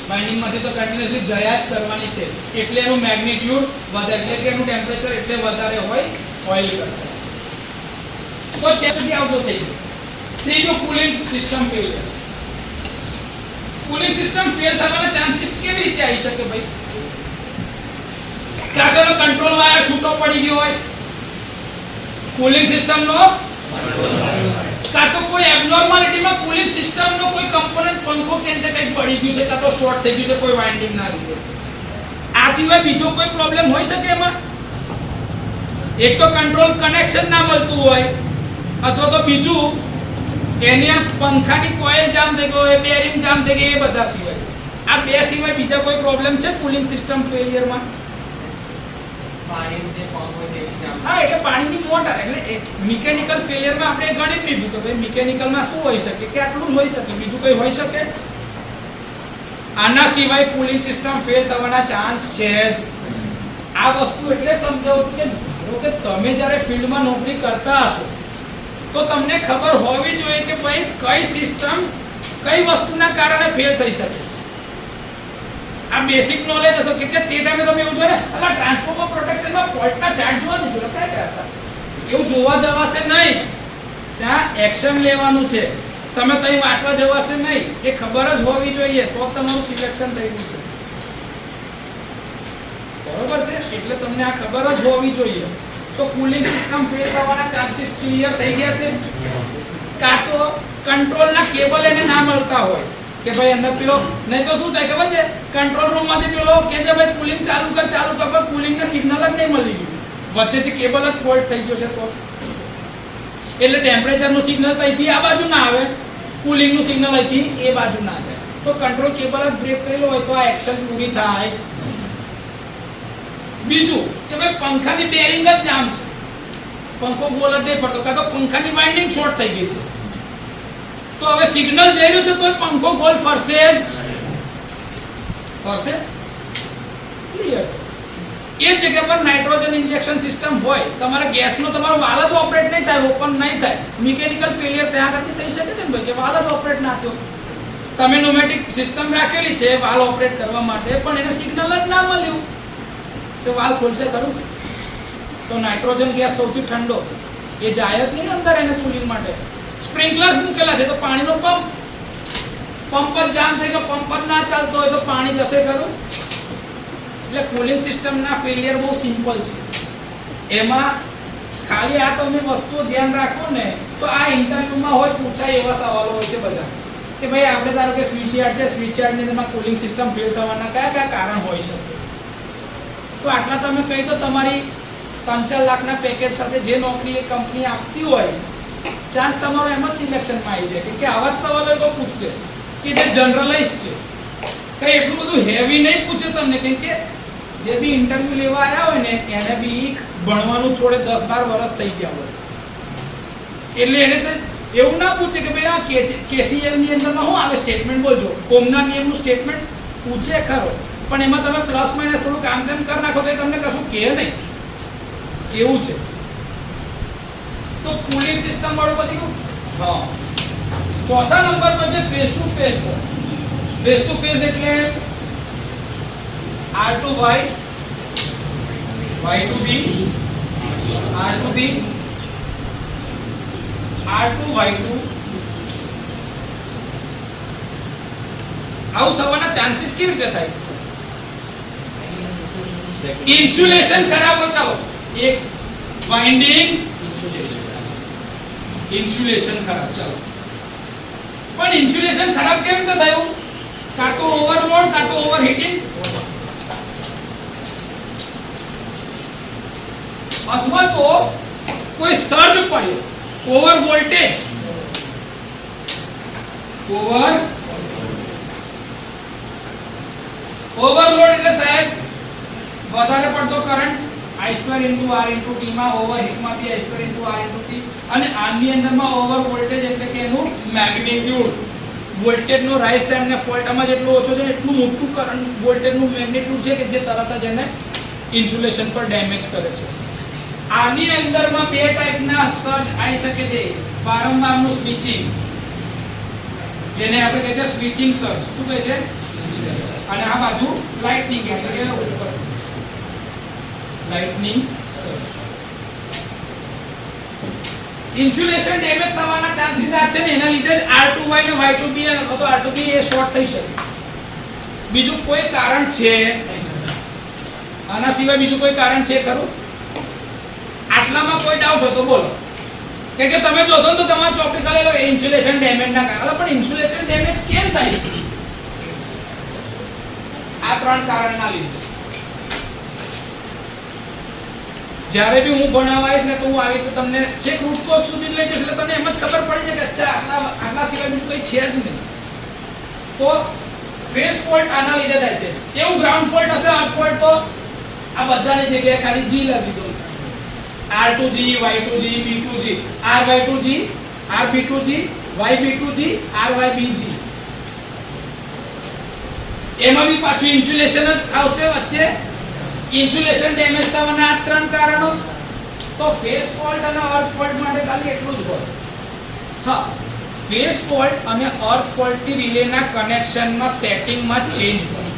બાઇન્ડિંગમાંથી તો કન્ટિન્યુઅસલી જયા જ કરવાની છે એટલે એનું મેગ્નીટ્યુડ વધારે, એટલે કે એનું ટેમ્પરેચર એટલે વધારે હોય ઓઇલ કરતા. તો ચેકથી આવતો થઈ ગયો. ત્રીજો cooling system failure. Cooling system fail થવાના ચાન્સીસ કેવી રીતે આવી શકે ભાઈ? કાગળનો કંટ્રોલ વાયર છૂટો પડી ગયો હોય, કુલિંગ સિસ્ટમનો કાં તો કોઈ એબનોર્માલિટીમાં કુલિંગ સિસ્ટમનો કોઈ કમ્પોનન્ટ પંખો કે કંઈક પડી ગયું છે, કાં તો શોર્ટ થઈ ગયું છે કોઈ વાઇન્ડિંગ ના લીધે. આ સિવાય બીજો કોઈ પ્રોબ્લેમ હોઈ શકે એમાં? એક તો કંટ્રોલ કનેક્શન ના મળતું હોય, અથવા તો બીજું એની આ પંખાની કોઇલ જામ થઈ ગયો, એ બેરિંગ જામ થઈ ગઈ, એ બધા સિવાય. આ બે સિવાય બીજા કોઈ પ્રોબ્લેમ છે કુલિંગ સિસ્ટમ ફેલિયરમાં? પાણીનું જે પંપ હોય તે જામ. હા, એટલે પાણીની મોટર. એટલે મિકેનિકલ ફેલિયરમાં આપણે ગણિત લીધું કે ભાઈ મિકેનિકલમાં શું હોઈ શકે, કે આટલું જ હોઈ શકે, બીજું કંઈ હોઈ શકે? આના સિવાય કુલિંગ સિસ્ટમ ફેલ થવાના ચાન્સ છે જ. આ વસ્તુ એટલે સમજાવું છું કે ધારો કે તમે જ્યારે ફિલ્ડમાં નોકરી કરતા હશો તો તમને ખબર હોવી જોઈએ કે ભાઈ કઈ સિસ્ટમ કઈ વસ્તુના કારણે ફેલ થઈ શકે છે. આ બેસિક નોલેજ હશે કે તે ટાઈમે તમે એવું જોઈએ ને અલા ટ્રાન્સફોર્મર પ્રોટેક્શનમાં ફોલ્ટના ચાર્ટ જોવા દીધો એટલે કઈ કરતા એવું જોવા જવાશે નહીં. ત્યાં એક્શન લેવાનું છે. તમે તઈ વાંચવા જવાશે નહીં. એ ખબર જ હોવી જોઈએ તો તમારું સિલેક્શન થયું છે. બરોબર છે? એટલે તમને આ ખબર જ હોવી જોઈએ. તો કુલિંગ સિસ્ટમ ફેલ થવાના ચાન્સીસ ક્લિયર થઈ ગયા છે. કાં તો કંટ્રોલના કેબલ એને ના મળતા હોય કે ભાઈ અંદર પેલો, નહીં તો શું થાય ખબર છે, કંટ્રોલ રૂમ માંથી પેલો કે જે ભાઈ કુલિંગ ચાલુ કર પણ કુલિંગ ને સિગ્નલ જ નહીં મળી ગયું, વચ્ચેથી કેબલ જ ફોલ્ટ થઈ ગયો છે. તો એટલે ટેમ્પરેચર નું સિગ્નલ અહીંથી આ બાજુ ના આવે, કુલિંગ નું સિગ્નલ અહીંથી એ બાજુ ના જાય. તો કંટ્રોલ કેબલ જ બ્રેક કરેલો હોય તો આ એક્શન પૂરી થાય. બીજું કે ભાઈ પંખાની બેરિંગ જ જામ છે, પંખો ગોળ જ નહીં ફરતો, કાં તો પંખાની વાઇન્ડિંગ શોર્ટ થઈ ગઈ છે. તો હવે સિગ્નલ જઈ રહ્યું છે તો પંખો ગોળ ફરશે જ ફરશે. ક્લિયર છે? એ જગ્યા પર નાઇટ્રોજન ઇન્જેક્શન સિસ્ટમ હોય, તમારા ગેસનો તમારો વાલ જ ઓપરેટ નહીં થાય, ઓપન નહીં થાય, મિકેનિકલ ફેલિયર ત્યાં આગળ થઈ શકે છે ને ભાઈ, કે વાલ જ ઓપરેટ ના થયો. તમે ન્યુમેટિક સિસ્ટમ રાખેલી છે વાલ ઓપરેટ કરવા માટે, પણ એને સિગ્નલ જ ના મળ્યું તો વાલ ખોલશે ખરું? તો નાઇટ્રોજન ગેસ સૌથી ઠંડો, એ જાય જ નહીં અંદર એને કુલિંગ માટે. સ્પ્રિંકલર્સ મૂકેલા છે તો પાણીનો પંપ જ જામ થઈ ગયો, પંપ જ ના ચાલતો હોય તો પાણી જશે ખરું? એટલે કુલિંગ સિસ્ટમના ફેલિયર બહુ સિમ્પલ છે. એમાં ખાલી આ તમે વસ્તુઓ ધ્યાન રાખો ને તો આ ઇન્ટરવ્યુમાં હોય પૂછાય એવા સવાલો હોય છે બધા કે ભાઈ આપણે ધારો કે સ્વિચયાર્ડ છે, સ્વિચયાર્ડની અંદર કુલિંગ સિસ્ટમ ફેલ થવાના કયા કયા કારણ હોઈ શકે. તો આટલા તમે કહી દો, તમારી 3-4 લાખના પેકેજ સાથે જે નોકરી એ કંપની આપતી હોય, ચાન્સ તમારો એમ જ સિલેક્શનમાં આવી જાય. કે આવા જ સવાલો તો પૂછશે કે જે જનરલાઇઝ છે, કઈ એટલું બધું હેવી નહીં પૂછે તમને. કેમ કે જે બી ઇન્ટરવ્યુ લેવા આવ્યા હોય ને એને બી ભણવાનું છોડે 10-12 વર્ષ થઈ ગયા હોય, એટલે એને તો એવું ના પૂછે કે ભાઈ આ કેસીએલ ની અંદરમાં શું આવે સ્ટેટમેન્ટ બોલજો, કોમના નિયમનું સ્ટેટમેન્ટ પૂછે ખરો, પણ એમાં તમે પ્લસ માઇનસ થોડું કામ તેમ કરી નાખો તો એ તમને કશું કહે નહીં. કેવું છે? તો કુલિંગ સિસ્ટમ વાળું બધી હા. ચોથા નંબર પર છે face to face. Face to face એટલે R to Y, Y to B, R to B, R to Y to. આવું થવાના ચાન્સીસ કેવી રીતે થાય? ઇન્સ્યુલેશન ખરાબ હોય. ચાલો એક વાઇન્ડિંગ ઇન્સ્યુલેશન ખરાબ. ચાલો પણ ઇન્સ્યુલેશન ખરાબ કેવી રીતે થયું? કાં તો ઓવરલોડ કાં તો ઓવરહીટિંગ, અથવા તો કોઈ સર્જ પડ્યો, ઓવર વોલ્ટેજ, ઓવરલોડ એટલે સાહેબ વધારે પડતો કરંટ I2 * R * T માં, ઓવરહીટમાં બી I2 * R * T, અને આની અંદરમાં ઓવર વોલ્ટેજ એટલે કે એનું મેગ્નીટ્યુડ, વોલ્ટેજનો રાઇઝ ટાઈમ ને ફોલ ટાઈમ જેટલું ઓછો છે એટલું મોટું કરંટ વોલ્ટેજનું મેગ્નીટ્યુડ છે કે જે તરત જ એને ઇન્સ્યુલેશન પર ડેમેજ કરે છે. આની અંદરમાં બે ટાઈપના સર્જ આવી શકે છે. વારંવારનું સ્વિચિંગ, જેને આપણે કહે છે સ્વિચિંગ સર્જ. શું કહે છે? અને આ બાજુ લાઇટનિંગ એટલે કે લાઇટનિંગ સર્જ. ઇન્સ્યુલેશન ડેમેજ થવાના ચાન્સીસ આ છે ને, એના લીધે જ R2Y ને Y2B અથવા તો R2B એ શોર્ટ થઈ શકે. બીજું કોઈ કારણ છે? આના સિવાય બીજું કોઈ કારણ છે ખરું? આટલામાં કોઈ ડાઉટ હોય તો બોલો. કે તમે જોશો તો તમારો ચોપડી ખાલી ઇન્સ્યુલેશન ડેમેજ ના કારણે. પણ ઇન્સ્યુલેશન ડેમેજ કેમ થાય છે? આ ત્રણ કારણના લીધે. જ્યારે બી હું ભણાવાઈશ ને તો હું આવી રીતે તમને છેક રૂટ કોઝ સુધી લઈ જઈશ એટલે તમને એમ જ ખબર પડી જાય કે અચ્છા આટલા સિવાય બીજું કંઈ છે જ નહીં. તો ફેઝ ફોલ્ટ આના લીધે થાય છે. એવું ગ્રાઉન્ડ ફોલ્ટ હશે અર્થ ફોલ્ટ તો આ બધાની જગ્યાએ ખાલી G લખી દો. R2G, Y2G, B2G, RY2G, RB2G, YB2G, RYBG. એમાં બી પાછું ઇન્સ્યુલેશન જ આવશે વચ્ચે. ઇન્સ્યુલેશન ડેમેજ થવાના આ ત્રણ કારણો. તો ફેઝ ફોલ્ટ અને અર્થ ફોલ્ટ માટે ખાલી એટલું જ હોય. હા, ફેઝ ફોલ્ટ અને અર્થ ફોલ્ટની રિલેના કનેક્શનમાં સેટિંગમાં ચેન્જ હોય.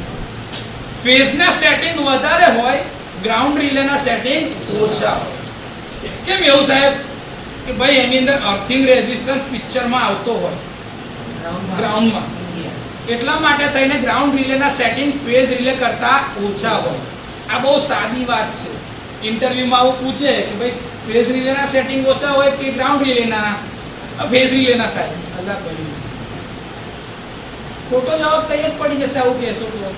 ફેઝના સેટિંગ વધારે હોય, ગ્રાઉન્ડ રિલેના સેટિંગ ઓછા હોય. કેમ એવું સાહેબ? કે ભાઈ એની અંદર અર્થિંગ રેઝિસ્ટન્સ પિક્ચરમાં આવતો હોય ગ્રાઉન્ડમાં, એટલા માટે થઈને ગ્રાઉન્ડ રિલેના સેટિંગ ફેઝ રિલે કરતા ઓછા હોય. આ બહુ સાદી વાત છે. ઇન્ટરવ્યુમાં આવું પૂછે કે ભાઈ ફેઝ રિલેના સેટિંગ ઓછા હોય કે ગ્રાઉન્ડ રિલેના? ફેઝ રિલેના સેટિંગ. અલગ પડી ખોટો જવાબ તૈયાર પડી જશે આવું કહેશો તો.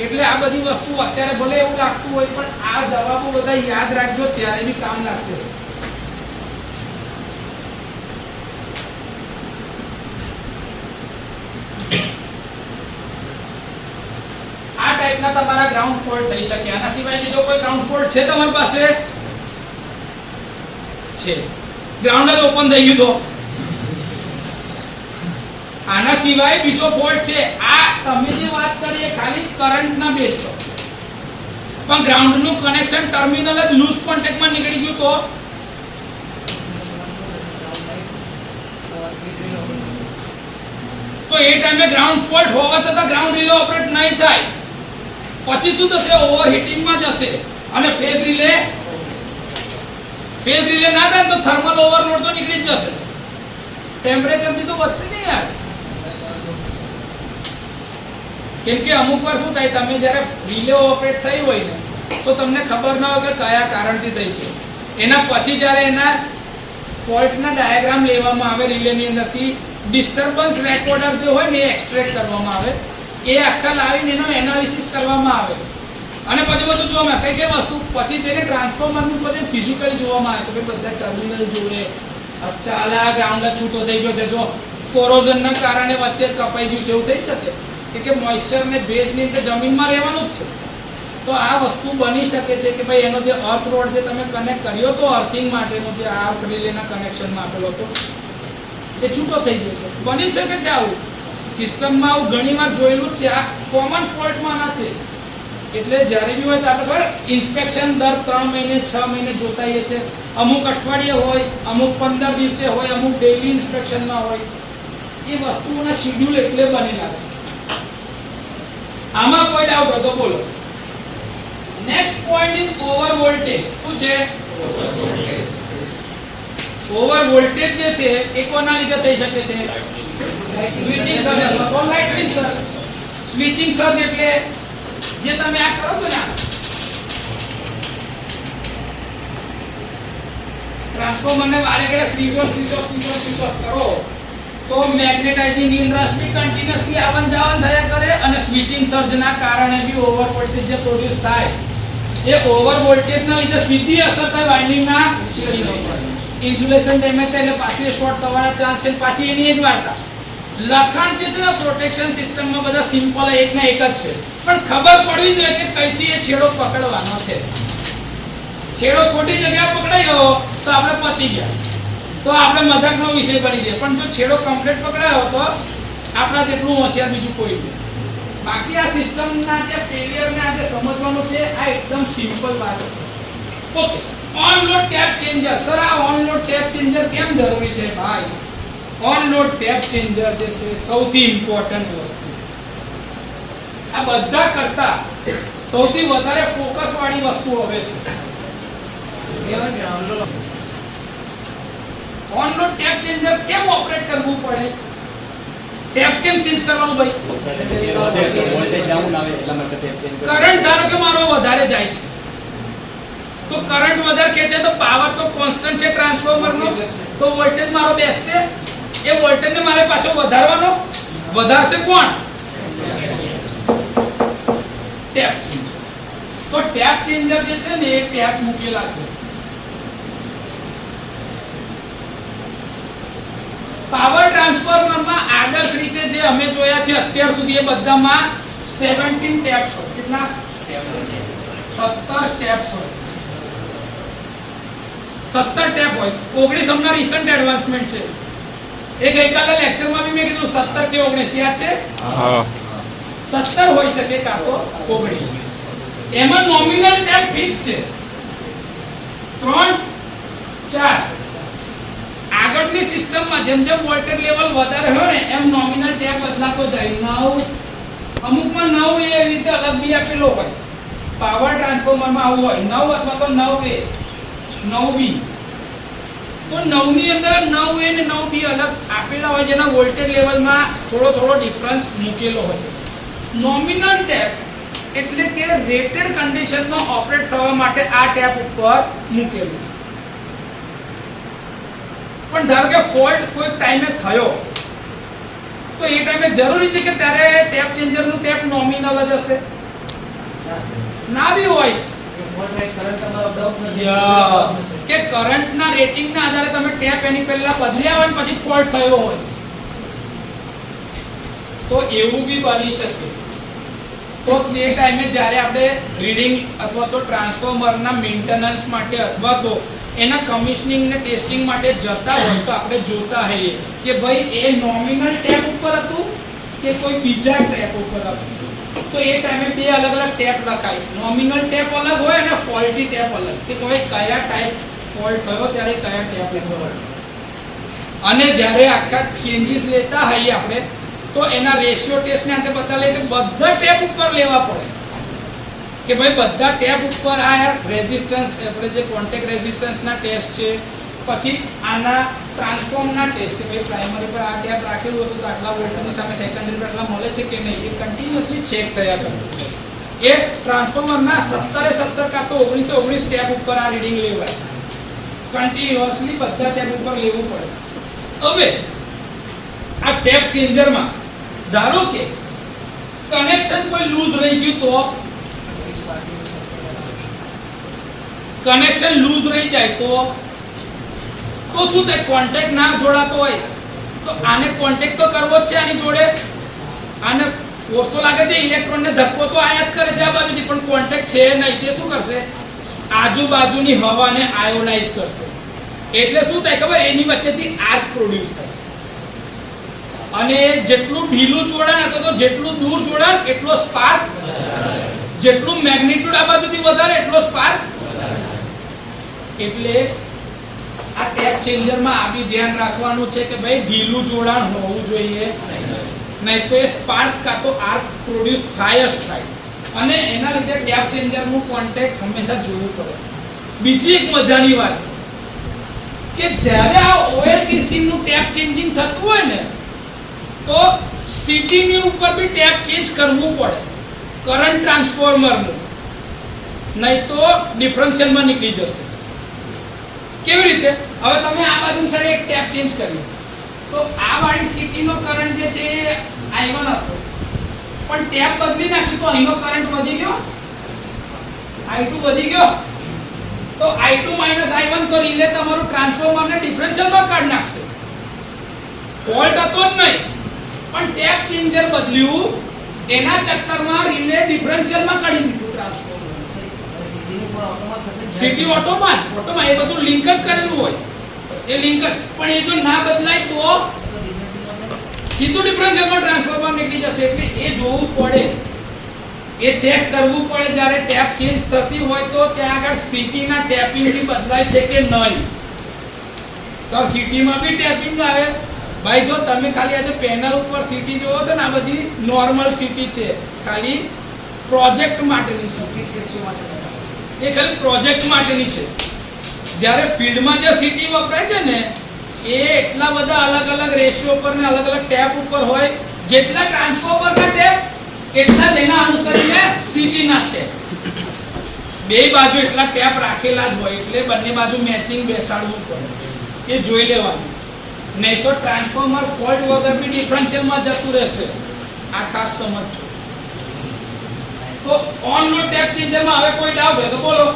એટલે આ બધી વસ્તુ અત્યારે ભલે એવું લાગતું હોય પણ આ જવાબો બધા યાદ રાખજો, ત્યારે બી કામ લાગશે. આ ટાઈપના તમારા ગ્રાઉન્ડ ફોલ્ટ થઈ શકે. આના સિવાય બીજો કોઈ ગ્રાઉન્ડ ફોલ્ટ છે તમારી પાસે? છે. ગ્રાઉન્ડ જ ઓપન થઈ ગયું તો આના સિવાય બીજો ફોલ્ટ છે. આ તમે જે વાત કરી એ ખાલી કરંટના બેઝ પર, પણ ગ્રાઉન્ડનું કનેક્શન ટર્મિનલ જ લૂઝ કોન્ટેક્ટમાં નીકળી ગયું તો એ ટાઈમે ગ્રાઉન્ડ ફોલ્ટ હોવા છતાં ગ્રાઉન્ડ રિલે ઓપરેટ નહીં થાય. પછી શું થશે? ઓવરહીટિંગમાં જશે અને ફેઝ રિલે ના થાય તો થર્મલ ઓવરલોડ તો નીકળી જ જશે. ટેમ્પરેચર બી તો વધશે ને યાર. કેમ કે અમુક વાર શું થાય, તમે જ્યારે રિલે ઓપરેટ થઈ હોય ને તો તમને ખબર ના હોય કે કયા કારણથી થઈ છે. એના પછી જ્યારે એના ફોલ્ટના ડાયાગ્રામ લેવામાં આવે રિલેની અંદરથી, ડિસ્ટર્બન્સ રેકોર્ડર જે હોય ને એ એક્સટ્રેક્ટ કરવામાં આવે. એ આખા લાવીને એનો એનાલિસિસ કરવામાં આવે અને પછી બધું જોવામાં આવે કઈ વસ્તુ. પછી જેને ટ્રાન્સફોર્મરનું પછી ફિઝિકલી જોવામાં આવે તો ભાઈ બધા ટર્મિનલ જોડે અચ્છા આ ગ્રાઉન્ડ છૂટો થઈ ગયો છે, જો કોરોઝનના કારણે વચ્ચે કપાઈ ગયું છે, એવું થઈ શકે કે મોઇસ્ચર ને ભેજ ની અંદર જમીનમાં રહેવાનું જ છે. તો આ વસ્તુ બની શકે છે કે ભાઈ એનો જે અર્થ રોડ જે તમે કનેક્ટ કર્યો તો અર્થિંગ માટેનો જે આ રિલેના કનેક્શનમાં આપેલો હતો એ છૂટો થઈ ગયો છે. બની શકે છે આવું. સિસ્ટમમાં આવું ઘણીવાર જોયેલું જ છે. આ કોમન ફોલ્ટમાંના છે. એટલે જ્યારે બી હોય તો આપણે ખબર ઇન્સ્પેક્શન દર 3 મહિને 6 મહિને જોતા હોઈએ છે. અમુક અઠવાડિયે હોય, અમુક 15 દિવસે હોય, અમુક ડેઈલી ઇન્સ્પેક્શનમાં હોય. એ વસ્તુઓના શેડ્યુલ એટલે બનેલા છે. આમાં કોઈ ડાઉટ હોય તો બોલો. Next point is over voltage. શું છે? ઓવર વોલ્ટેજ જે છે એ કોના લીધે થઈ શકે છે? સ્વિચિંગ સર્જ અથવા તો લાઇટનિંગ સર્જ. સ્વિચિંગ સર્જ એટલે જે તમે આ કરો છો ને, ટ્રાન્સફોર્મરને વારે ઘડે સ્વિચ ઓફ કરો તો મેગ્નેટાઇઝિંગ ઇન્ડસ્ટ્રી કન્ટિન્યુઅસલી આવન જાવન થયા કરે અને સ્વિચિંગ સર્જના કારણે બી ઓવર વોલ્ટેજ જે પ્રોડ્યુસ થાય એ ઓવર વોલ્ટેજના લીધે સીધી અસર થાય વાઇન્ડિંગના ઇન્સ્યુલેશન ડેમેજ થાય એટલે પાછી શોર્ટ થવાના ચાન્સ છે. પાછી એની જ વાર્તા. લખાણ જે છે ને પ્રોટેક્શન સિસ્ટમમાં બધા સિમ્પલ એક ને એક જ છે, પણ ખબર પડવી જોઈએ કે કઈથી એ છેડો પકડવાનો છે. છેડો ખોટી જગ્યાએ પકડાઈ ગયો તો આપણે પતી ગયા, તો આપણે મજાકનો વિષય બની જાય. પણ જો છેડો કમ્પ્લીટ પકડાયો તો આપણા જેટલું હોશિયાર બીજું કોઈ નહીં. બાકી આ સિસ્ટમના જે ફેલિયરને આજે સમજવાનું છે આ એકદમ સિમ્પલ વાત છે. Okay, on load tap changer. Sir આ ઓન લોડ ટેપ ચેન્જર કેમ જરૂરી છે ભાઈ? ઓન લોડ ટેપ ચેન્જર જે છે સૌથી ઇમ્પોર્ટન્ટ વસ્તુ. આ બધા કરતા સૌથી વધારે ફોકસ વાળી વસ્તુ હવે છે. ઓન લોડ ટેપ ચેન્જર કેમ ઓપરેટ કરવું પડે? ટેપ કેમ ચેન્જ કરવાનું ભાઈ? વોલ્ટેજ ડાઉન આવે એટલા માટે ટેપ ચેન્જ કરવાનો. કરંટ ધારો કે મારો વધારે જાય છે તો કરંટ વધારે ખેંચે તો પાવર તો કોન્સ્ટન્ટ છે ટ્રાન્સફોર્મરનો, તો વોલ્ટેજ મારો બેસશે. એ વોલ્ટેજને મારે પાછો વધારવાનો. વધારશે કોણ? Tap changer. તો ટેપ ચેન્જર જે છે ને એ ટેપ મૂકેલા છે. પાવર ટ્રાન્સફોર્મરમાં આદર્શ રીતે જે અમે જોયા છે અત્યાર સુધી એ બધામાં 17 ટેપ્સ હોય. કેટલા? 17 સ્ટેપ્સ હોય. 17 ટેપ હોય. 19 હમણાં રિસન્ટ એડવાન્સમેન્ટ છે. એ ગઈકાલે લેક્ચરમાં બી મેં કીધું 17 કે 19 યાદ છે? હા 17 હોઈ શકે કાં તો 19. એમાં નોમિનલ ટેપ ફિક્સ છે 3 4. આગળની સિસ્ટમમાં જેમ જેમ વોલ્ટેજ લેવલ વધારે હોય ને એમ નોમિનલ ટેપ બદલાતો જાય. 9 અમુકમાં 9 એ રીતે અલગ બી આપેલો હોય. પાવર ટ્રાન્સફોર્મરમાં આવું હોય 9 અથવા તો 9A 9B. તો 9 ની અંદર 9A ને 9B અલગ આપેલા હોય જેના વોલ્ટેજ લેવલમાં થોડો ડિફરન્સ મૂકેલો હોય. નોમિનલ ટેપ એટલે કે રેટેડ કન્ડિશનમાં ઓપરેટ થવા માટે આ ટેપ ઉપર મૂકેલું છે. પણ ધારો કે ફોલ્ટ કોઈ ટાઈમે થયો તો એ ટાઈમે જરૂરી છે કે ત્યારે ટેપ ચેન્જરનું ટેપ નોમિનલ જ હશે? ના બી હોય કે કરંટના રેટિંગના આધારે તમે ટેપ એની પહેલા બદલ્યા હોય પછી ફોલ્ટ થયો હોય તો એવું બી બની શકે. તો તે ટાઈમે જ્યારે આપણે રીડિંગ અથવા તો ટ્રાન્સફોર્મરના મેન્ટેનન્સ માટે અથવા તો એના કમિશનિંગ ને ટેસ્ટિંગ માટે જતા હોય તો આપણે જોતા હોઈએ કે ભાઈ એ નોમિનલ ટેપ ઉપર હતું કે કોઈ બીજા ટેપ ઉપર હતું. તો એ ટાઈમે બે અલગ અલગ ટેપ લખાય. નોમિનલ ટેપ અલગ હોય અને ફોલ્ટી ટેપ અલગ કે કોઈ કયા ટાઈપ ફોલ્ટ થયો ત્યારે કયા ટેપ ઉપર. અને જ્યારે આખા ચેન્જીસ લેતા હોઈએ આપણે તો એના રેશિયો ટેસ્ટ ને અંતે બતા લઈએ તો બધા ટેપ ઉપર લેવા પડે કે ભાઈ બધા ટેપ ઉપર આ રેઝિસ્ટન્સ આપણે જે કોન્ટેક્ટ રેઝિસ્ટન્સના ટેસ્ટ છે, પછી આના ટ્રાન્સફોર્મના ટેસ્ટ કે ભાઈ પ્રાઇમરી પર આ ટેપ રાખેલું હતું તો આટલા વોલ્ટની સામે સેકન્ડરી પર આટલા મળે છે કે નહીં એ કન્ટિન્યુઅસલી ચેક થયા કરે. એ ટ્રાન્સફોર્મરના 17 કાં તો 19 ટેપ ઉપર આ રીડિંગ લેવાય. કન્ટિન્યુઅસલી બધા ટેપ ઉપર લેવું પડે. હવે આ ટેપ ચેન્જરમાં ધારો કે કનેક્શન કોઈ લૂઝ રહી ગયું તો કનેક્શન લૂઝ રહી જાય તો શું થાય? કોન્ટેક્ટ ના જોડાતો હોય તો આને કોન્ટેક્ટ તો કરવો જ છે આની જોડે. આને ફોર્સ તો લાગે છે, ઇલેક્ટ્રોનને ધક્કો તો આયા જ કરે છે આ બાજુથી, પણ કોન્ટેક્ટ છે નહીં. તે શું કરશે? આજુબાજુની હવાને આયોનાઇઝ કરશે. એટલે શું થાય ખબર? એની વચ્ચેથી આર્ક પ્રોડ્યુસ થાય. અને જેટલું ઢીલું જોડાણ અથવા તો જેટલું દૂર જોડાણ એટલો સ્પાર્ક, જેટલું મેગ્નીટ્યુડ આ બાજુથી વધારે એટલો સ્પાર્ક. એટલે આ ટેપ ચેન્જરમાં આ બી ધ્યાન રાખવાનું છે કે ભાઈ ઢીલું જોડાણ હોવું જોઈએ નહીં તો એ સ્પાર્ક કાં તો આર્ક પ્રોડ્યુસ થાય જ થાય. અને એના લીધે ટેપ ચેન્જરનું કોન્ટેક્ટ હંમેશા જોવું પડે. બીજી એક મજાની વાત કે જ્યારે આ OLTC નું ટેપ ચેન્જિંગ થતું હોય ને તો CT ની ઉપર બી ટેપ ચેન્જ કરવું પડે કરંટ ટ્રાન્સફોર્મરનું, નહીં તો ડિફરન્શિયલમાં નીકળી જશે. કેવી રીતે? હવે તમે આ બાજુ સર એક ટેપ ચેન્જ કરી તો આ વાળી CT નો કરંટ જે છે એ I1 હતો, પણ ટેપ બદલી નાખી તો અહીંનો કરંટ વધી ગયો, I2 વધી ગયો. તો I2 I1 તો રિલે તમારું ટ્રાન્સફોર્મરને ડિફરન્શિયલમાં કાઢી નાખશે. ફોલ્ટ હતો જ નહીં પણ ટેપ ચેન્જર બદલ્યું એના ચક્કરમાં રિલે ડિફરન્શિયલમાં કાઢી દીધું ટ્રાન્સફોર્મર. સીટી ઓટોમાં એ બધું લિંક જ કરેલું હોય એ લિંક જ. પણ એ જો ના બદલાય તો સીધું ડિફરન્શિયલમાં ટ્રાન્સફોર્મર નીકળી જશે. એટલે એ જોવું પડે, એ ચેક કરવું પડે જ્યારે ટેપ ચેન્જ થતી હોય તો ત્યાં આગળ સીટી ના ટેપિંગ બી બદલાય છે કે નહીં. સર સીટી માં બી ટેપિંગ આવે ભાઈ. જો તમે ખાલી આજે પેનલ ઉપર સીટી જોવો છો ને આ બધી નોર્મલ સીટી છે, ખાલી પ્રોજેક્ટ માટેની સીટી માટે એ ખાલી પ્રોજેક્ટ માટેની છે. જ્યારે ફિલ્ડમાં જે સીટી વપરાય છે ને એ એટલા બધા અલગ અલગ રેશિયો પર ને અલગ અલગ ટેપ ઉપર હોય. જેટલા ટ્રાન્સફોર્મરના ટેપ એટલા જ એના અનુસરીને સીટી ના સ્ટેપ. બે બાજુ એટલા ટેપ રાખેલા જ હોય એટલે બંને બાજુ મેચિંગ બેસાડવું પડે. એ જોઈ લેવાનું, નહીં તો ટ્રાન્સફોર્મર ફોલ્ટ વગર બી ડિફરન્શિયલમાં જતું રહેશે. આ ખાસ સમજજો. તો ઓન લોડ ટેપ ચેન્જર માં હવે કોઈ ડાઉટ હોય તો બોલો.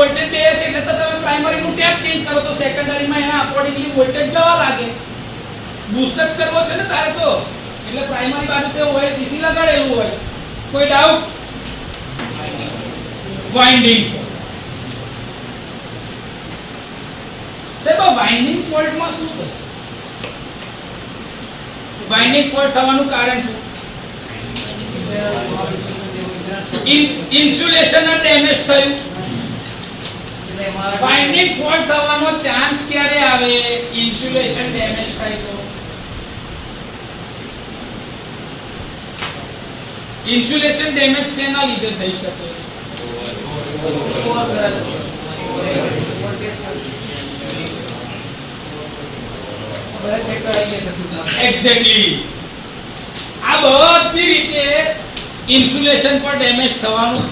વોલ્ટેજ બે છે એટલે તો તમે પ્રાઇમરી નું ટેપ ચેન્જ કરો તો સેકન્ડરી માં એના અકોર્ડિંગલી વોલ્ટેજ જવા લાગે. બૂસ્ટ જ કરવો છે ને તારે તો, એટલે પ્રાઇમરી બાજુ તે હોય ડીસી લગાડેલું હોય. કોઈ ડાઉટ? Winding fault. સાહેબ વાઇન્ડિંગ ફોલ્ટ માં શું થશે? વાઇન્ડિંગ ફોલ્ટ થવાનું કારણ શું? ઇન્સ્યુલેશન ડેમેજ થયું. વાઇન્ડિંગ ફોલ્ટ થવાનો ચાન્સ ક્યારે આવે? ઇન્સ્યુલેશન ડેમેજ થાય તો. ઇન્સ્યુલેશન ડેમેજ શેના લીધે થઈ શકે? એક્ઝેક્ટલી. આ બધી રીતે ઇન્સ્યુલેશન પર ડેમેજ થવાનું.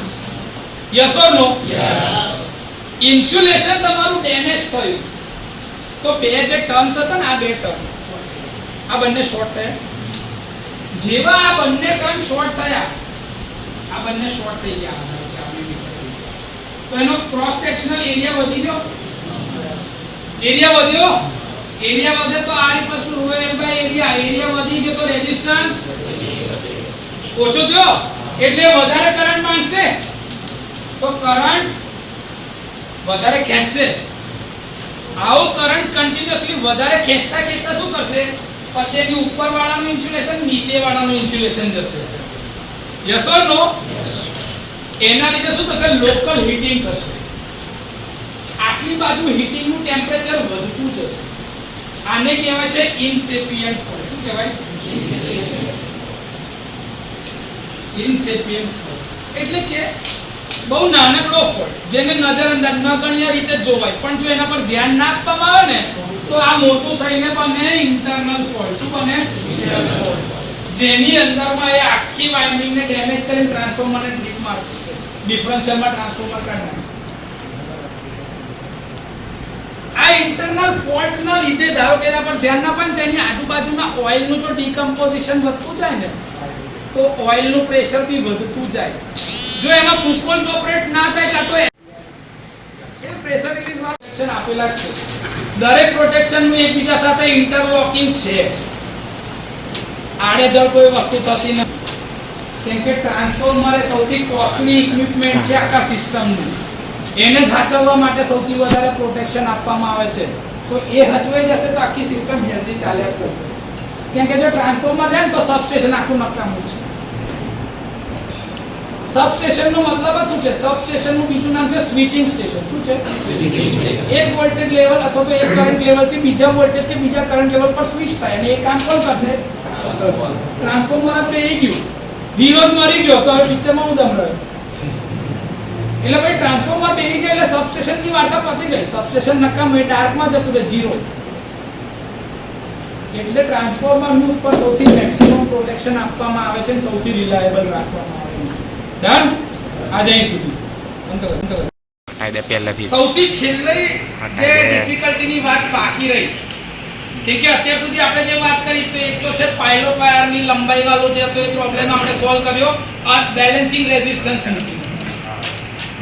Yes or no? Yes. Insulation તમારું ડેમેજ થયું તો બે જે ટર્મ્સ હતા ને, આ બે ટર્મ આ બંને શોર્ટ થયા. જેવા આ બંને ટર્મ શોર્ટ થયા, આ બંને શોર્ટ થઈ ગયા તો એનો ક્રોસ સેક્શનલ એરિયા વધી ગયો. એરિયા વધ્યો. એરિયા વધે તો R = ρ L / એરિયા. એરિયા વધી ગયો તો રેઝિસ્ટન્સ ઓછો થયો એટલે વધારે કરંટ માંગશે તો કરંટ વધારે ખેંચશે. આવો કરંટ કન્ટિન્યુઅસલી વધારે ખેંચતા ખેંચતા શું કરશે? પછી એની ઉપર વાળાનું ઇન્સ્યુલેશન નીચે વાળાનું ઇન્સ્યુલેશન જશે. યસ ઓર નો? એના લીધે શું થશે? લોકલ હીટિંગ થશે. આટલી બાજુ હીટિંગ નું ટેમ્પરેચર વધતું જશે. આને કહેવાય છે ઇનસેપિયન્ટ ફોલ્ટ. શું કહેવાય? ઇનસેપિયન્ટ ફોલ્ટ એટલે કે બહુ નાનકડો ફોલ્ટ જેને નજરઅંદાજ નગણ્ય રીતે જોવાય, પણ જો એના પર ધ્યાન ના આપવામાં આવે ને તો આ મોટું થઈને બને ઇન્ટરનલ ફોલ્ટ. શું બને? Internal fault. જેની અંદરમાં એ આખી વાઇન્ડિંગ ને ડેમેજ કરીને ટ્રાન્સફોર્મરને ટ્રીપ મારતું છે. ડિફરન્શિયલમાં ટ્રાન્સફોર્મર કાઢી નાખશે. આ ઇન્ટરનલ ફોલ્ટ ના લીધે ધારો કે એના પર ધ્યાન ના આપે ને તેની આજુબાજુના ઓઇલ નું જો ડીકમ્પોઝિશન વધતું જાય ને તો ઓઇલ નું પ્રેશર બી વધતું જાય. જો એમાં ફૂકોલ્સ ઓપરેટ ના થાય કાં તો એ પ્રેશર રિલીઝ વાળા પ્રોટેક્શન આપેલા છે. દરેક પ્રોટેક્શન નું એકબીજા સાથે ઇન્ટરલોકિંગ છે. આડેધડ કોઈ વસ્તુ થતી નથી. કેમ કે ટ્રાન્સફોર્મર એ સૌથી કોસ્ટલી ઇક્વિપમેન્ટ છે આખા સિસ્ટમનું. એને સાચવવા માટે સૌથી વધારે પ્રોટેક્શન આપવામાં આવે છે. તો એ હચવાઈ જશે તો આખી સિસ્ટમ હેલ્ધી ચાલ્યા જ કરશે. કેમ કે જો ટ્રાન્સફોર્મર જાય ને તો સબસ્ટેશન આખું નકામું છે. સબસ્ટેશન નો મતલબ શું છે? સબસ્ટેશન નું બીજું નામ છે સ્વિચિંગ સ્ટેશન. શું છે? Switching station. એક વોલ્ટેજ લેવલ અથવા તો એક કરંટ લેવલ થી બીજા વોલ્ટેજ કે બીજા કરંટ લેવલ પર સ્વિચ થાય અને એ કામ કોણ કરશે? ટ્રાન્સફોર્મર જ બેહી ગયું, વિરોધ મરી ગયો તો હવે પિક્ચરમાં ઉદમ રહ્યો. એટલે ભાઈ ટ્રાન્સફોર્મર બેહી જાય એટલે સબસ્ટેશન ની વાર્તા પતી ગઈ. સબસ્ટેશન નકામું, એ ડાર્કમાં જતું રહે, ઝીરો. એટલે ટ્રાન્સફોર્મર ની ઉપર સૌથી મેક્સિમમ પ્રોટેક્શન આપવામાં આવે છે, સૌથી રિલાયેબલ રાખવામાં આવે છે. ડન? આજ અહીં સુધી. સૌથી છેલ્લી જે ડિફિકલ્ટીની વાત બાકી રહી, ઠીક છે, અત્યાર સુધી આપણે જે વાત કરી તો એક તો છે પાયલો વાયરની લંબાઈ વાળો જે હતો એ પ્રોબ્લેમ આપણે સોલ્વ કર્યો, આ બેલેન્સિંગ રેઝિસ્ટન્સ મૂકી.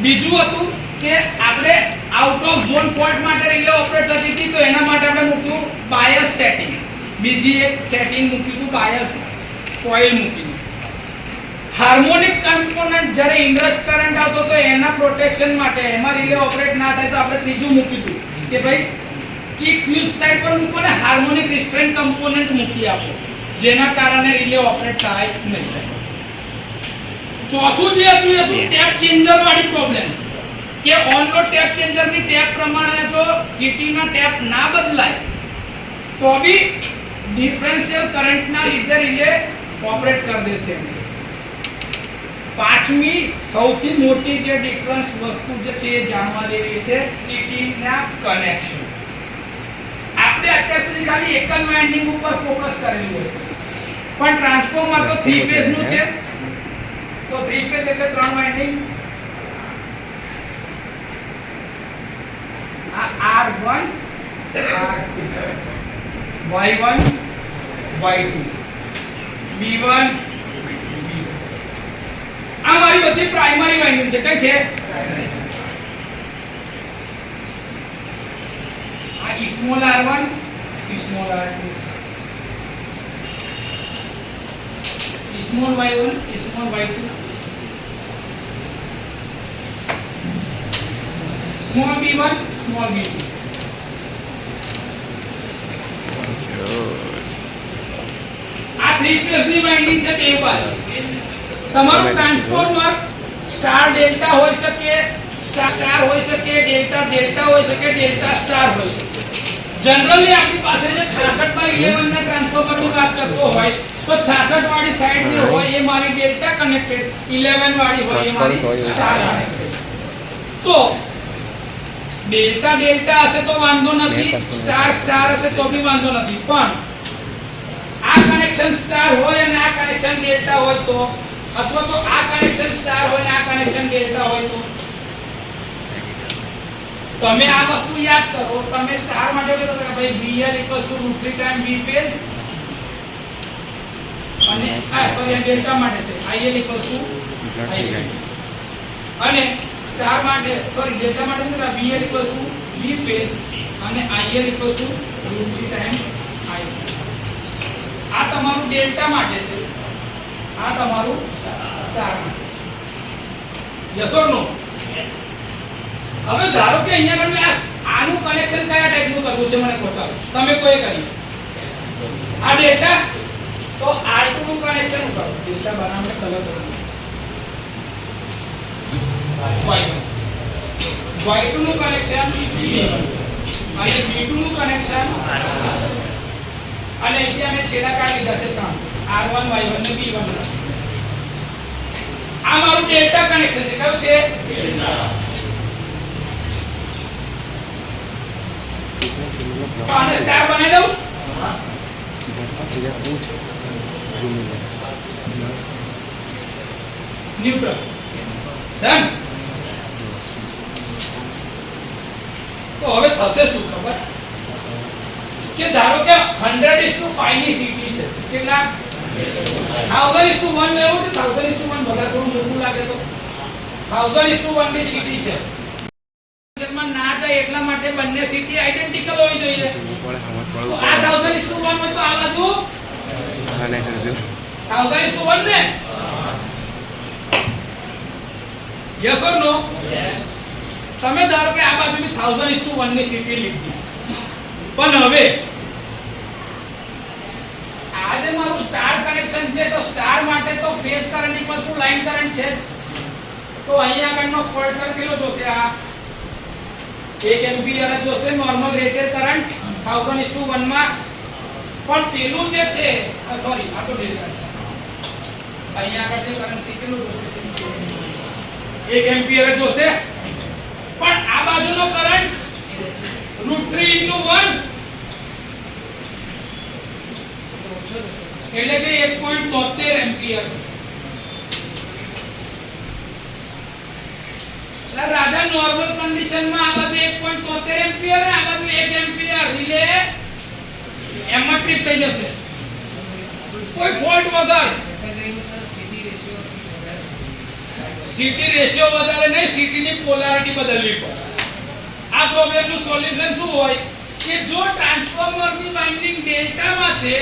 બીજું હતું કે આપણે આઉટ ઓફ ઝોન ફોલ્ટ માટે રિલે ઓપરેટ થતી હતી તો એના માટે આપણે મૂક્યું બાયસ સેટિંગ. બીજી એક સેટિંગ મૂક્યું હતું બાયસ કોઇલ મૂકીને. હાર્મોનિક કમ્પોનન્ટ જ્યારે ઇન્ડક્ટ કરંટ આવતો તો એના પ્રોટેક્શન માટે એમાં રિલે ઓપરેટ ના થાય તો આપણે ત્રીજું મૂક્યું હતું કે ભાઈ કિક ફ્યુઝ સાઈડ પર મૂકો ને હાર્મોનિક રિસ્ટ્રેન્ટ કમ્પોનન્ટ મૂકી આપો જેના કારણે રિલે ઓપરેટ થાય નહીં. ચોથું જે હતું એ હતું ટેપ ચેન્જર વાળી પ્રોબ્લેમ કે ઓન લોડ ટેપ ચેન્જર ની ટેપ પ્રમાણે જો સીટી ના ટેપ ના બદલાય તો બી ડિફરન્શિયલ કરંટ ના લીધે રિલે ઓપરેટ કરી દેશે. પાંચમી સૌથી મોટી જે ડિફરન્સ વસ્તુ જે છે એ જાણવા જેવી છે સીટી ના કનેક્શન. આપણે અત્યાર સુધી ખાલી એક જ વાઇન્ડિંગ ઉપર ફોકસ કરેલું હોય પણ ટ્રાન્સફોર્મર તો 3 ફેઝ નું છે તો 3 ફેઝ એટલે 3 વાઇન્ડિંગ. આ R1 R2 Y1 y2 b1 આ મારી બધી પ્રાઇમરી વાઇન્ડિંગ છે. કઈ છે? આ small r1 small r2 small y1 small y2 small b1 small b2 આ થ્રી ફેઝ ની વાઇન્ડિંગ છે બે બાજુ. તમારું ટ્રાન્સફોર્મર સ્ટાર ડેલ્ટા હોઈ શકે, સ્ટાર હોઈ શકે, ડેલ્ટા ડેલ્ટા હોઈ શકે, ડેલ્ટા સ્ટાર હોઈ શકે. જનરલી આપણી પાસે જે 66/11 ના ટ્રાન્સફોર્મર ની વાત કરતો હોય તો 66 વાળી સાઈડ જે હોય એ મારી ડેલ્ટા કનેક્ટેડ, 11 વાળી હોય એ મારી સ્ટાર કનેક્ટેડ. તો ડેલ્ટા ડેલ્ટા હશે તો વાંધો નથી, સ્ટાર સ્ટાર હશે તો બી વાંધો નથી. પણ આ કનેક્શન સ્ટાર હોય અને આ કનેક્શન ડેલ્ટા હોય તો, અથવા તો આ કનેક્શન સ્ટાર હોય અને આ કનેક્શન ડેલ્ટા હોય તો તમે આ વસ્તુ યાદ કરો. તમે સ્ટાર માટે કહેતો કે ભાઈ VL √3 ટાઈમ V ફેઝ અને સોરી ડેલ્ટા માટે છે IL I ફેઝ અને સ્ટાર માટે સોરી ડેલ્ટા માટે છે VL V ફેઝ અને IL √3 ટાઈમ I ફેઝ. આ તમારું ડેલ્ટા માટે છે, આ તમારું સ્ટાર માટે છે. યસ ઓર નો? હવે ધારો કે અહીંયા આગળ મેં આનું કનેક્શન કયા ટાઈપનું કરવું છે મને કહો. ચાલો તમે કોઈ કરી આ ડેલ્ટા તો R2 નું કનેક્શન કરો. ડેલ્ટા બનાવને કલર કરો y1 નું કનેક્શન V1 અને V2 નું કનેક્શન અને અહીંથી અમે છેડા કાઢી દીધા છે ત્રણ R1 Y1 અને B1. આ મારું ડેલ્ટા કનેક્શન છે. કયું છે? ડેલ્ટા. આને સ્ટાર બનાવી દઉં. Neutral done. તો હવે થશે શું ખબર કે ધારો કે 100:5 ની સીટી છે. કેટલા? 1000:1 લેવું છે. 1000:1 બધા થોડું મોટું લાગે તો 1000:1 ની સીટી છે. માં ના જાય એટલા માટે બંને સીટી આઇડેન્ટિકલ હોવી જોઈએ. તો આ 1000:1 હોય તો આ બાજુ 1000:1 ને? Yes or no? યસ. તમે ધારો કે આ બાજુની 1000:1 ની સીટી લીધી, પણ હવે આ જે મારું સ્ટાર કનેક્શન છે તો સ્ટાર માટે તો phase current equal to line current છે જ. તો અહીંયા આગળનો ફોલ્ટ કરંટ કેટલો જોશે? આ 1 એમ્પિયર જ જોશે નોર્મલ રેટેડ કરંટ 1000:1 માં. પણ પેલું જે છે સોરી આ તો ડેલ્ટા છે. અહીંયા આગળ જે કરંટ છે કેટલું જોશે? 1 એમ્પિયર જ જોશે. પણ આ બાજુનો કરંટ √3 * 1 એટલે કે 1.73 એમ્પિયર. રાધા નોર્મલ કન્ડિશનમાં આ બાજુ 1.73 એમ્પિયર અને આ બાજુ 1 એમ્પિયર રિલે એમાં ટ્રીપ થઈ જશે કોઈ ફોલ્ટ વગર. સીટી રેશિયો બદલે નહીં, સીટી ની પોલારિટી બદલવી પડે. આ પ્રોબ્લેમનું સોલ્યુશન શું હોય કે જો ટ્રાન્સફોર્મરની વાઇન્ડિંગ ડેલ્ટામાં છે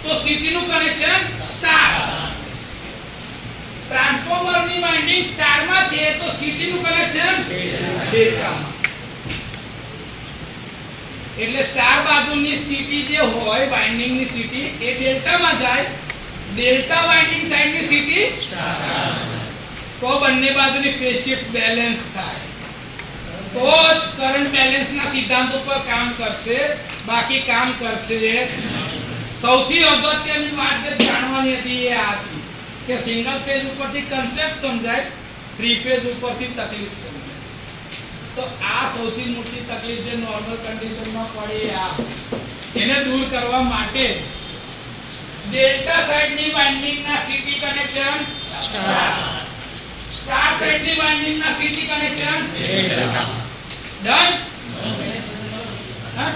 તો સીટી નું કનેક્શન સ્ટાર, ટ્રાન્સફોર્મરની વાઇન્ડિંગ સ્ટારમાં છે તો સીટી નું કનેક્શન ડેલ્ટામાં. એટલે સ્ટાર બાજુની સીટી જે હોય વાઇન્ડિંગની સીટી એ ડેલ્ટામાં જાય, ડેલ્ટા વાઇન્ડિંગ સાઈડની સીટી સ્ટાર. તો બંને બાજુની ફેઝ શિફ્ટ બેલેન્સ થાય તો જ કરંટ બેલેન્સના સિદ્ધાંત ઉપર કામ કરશે, બાકી કામ કરશે. સૌથી અગત્યની વાત જે જાણવાની હતી એ આ હતી કે સિંગલ ફેઝ ઉપરથી કન્સેપ્ટ સમજાય, થ્રી ફેઝ ઉપરથી તકલીફ સમજાય. તો આ સૌથી મોટી તકલીફ જે નોર્મલ કન્ડિશનમાં પડી આ એને દૂર કરવા માટે ડેલ્ટા સાઈડની વાઇન્ડિંગના સીટી કનેક્શન સ્ટાર, સ્ટાર સાઈડની વાઇન્ડિંગના સીટી કનેક્શન ડેલ્ટા. ડન? હા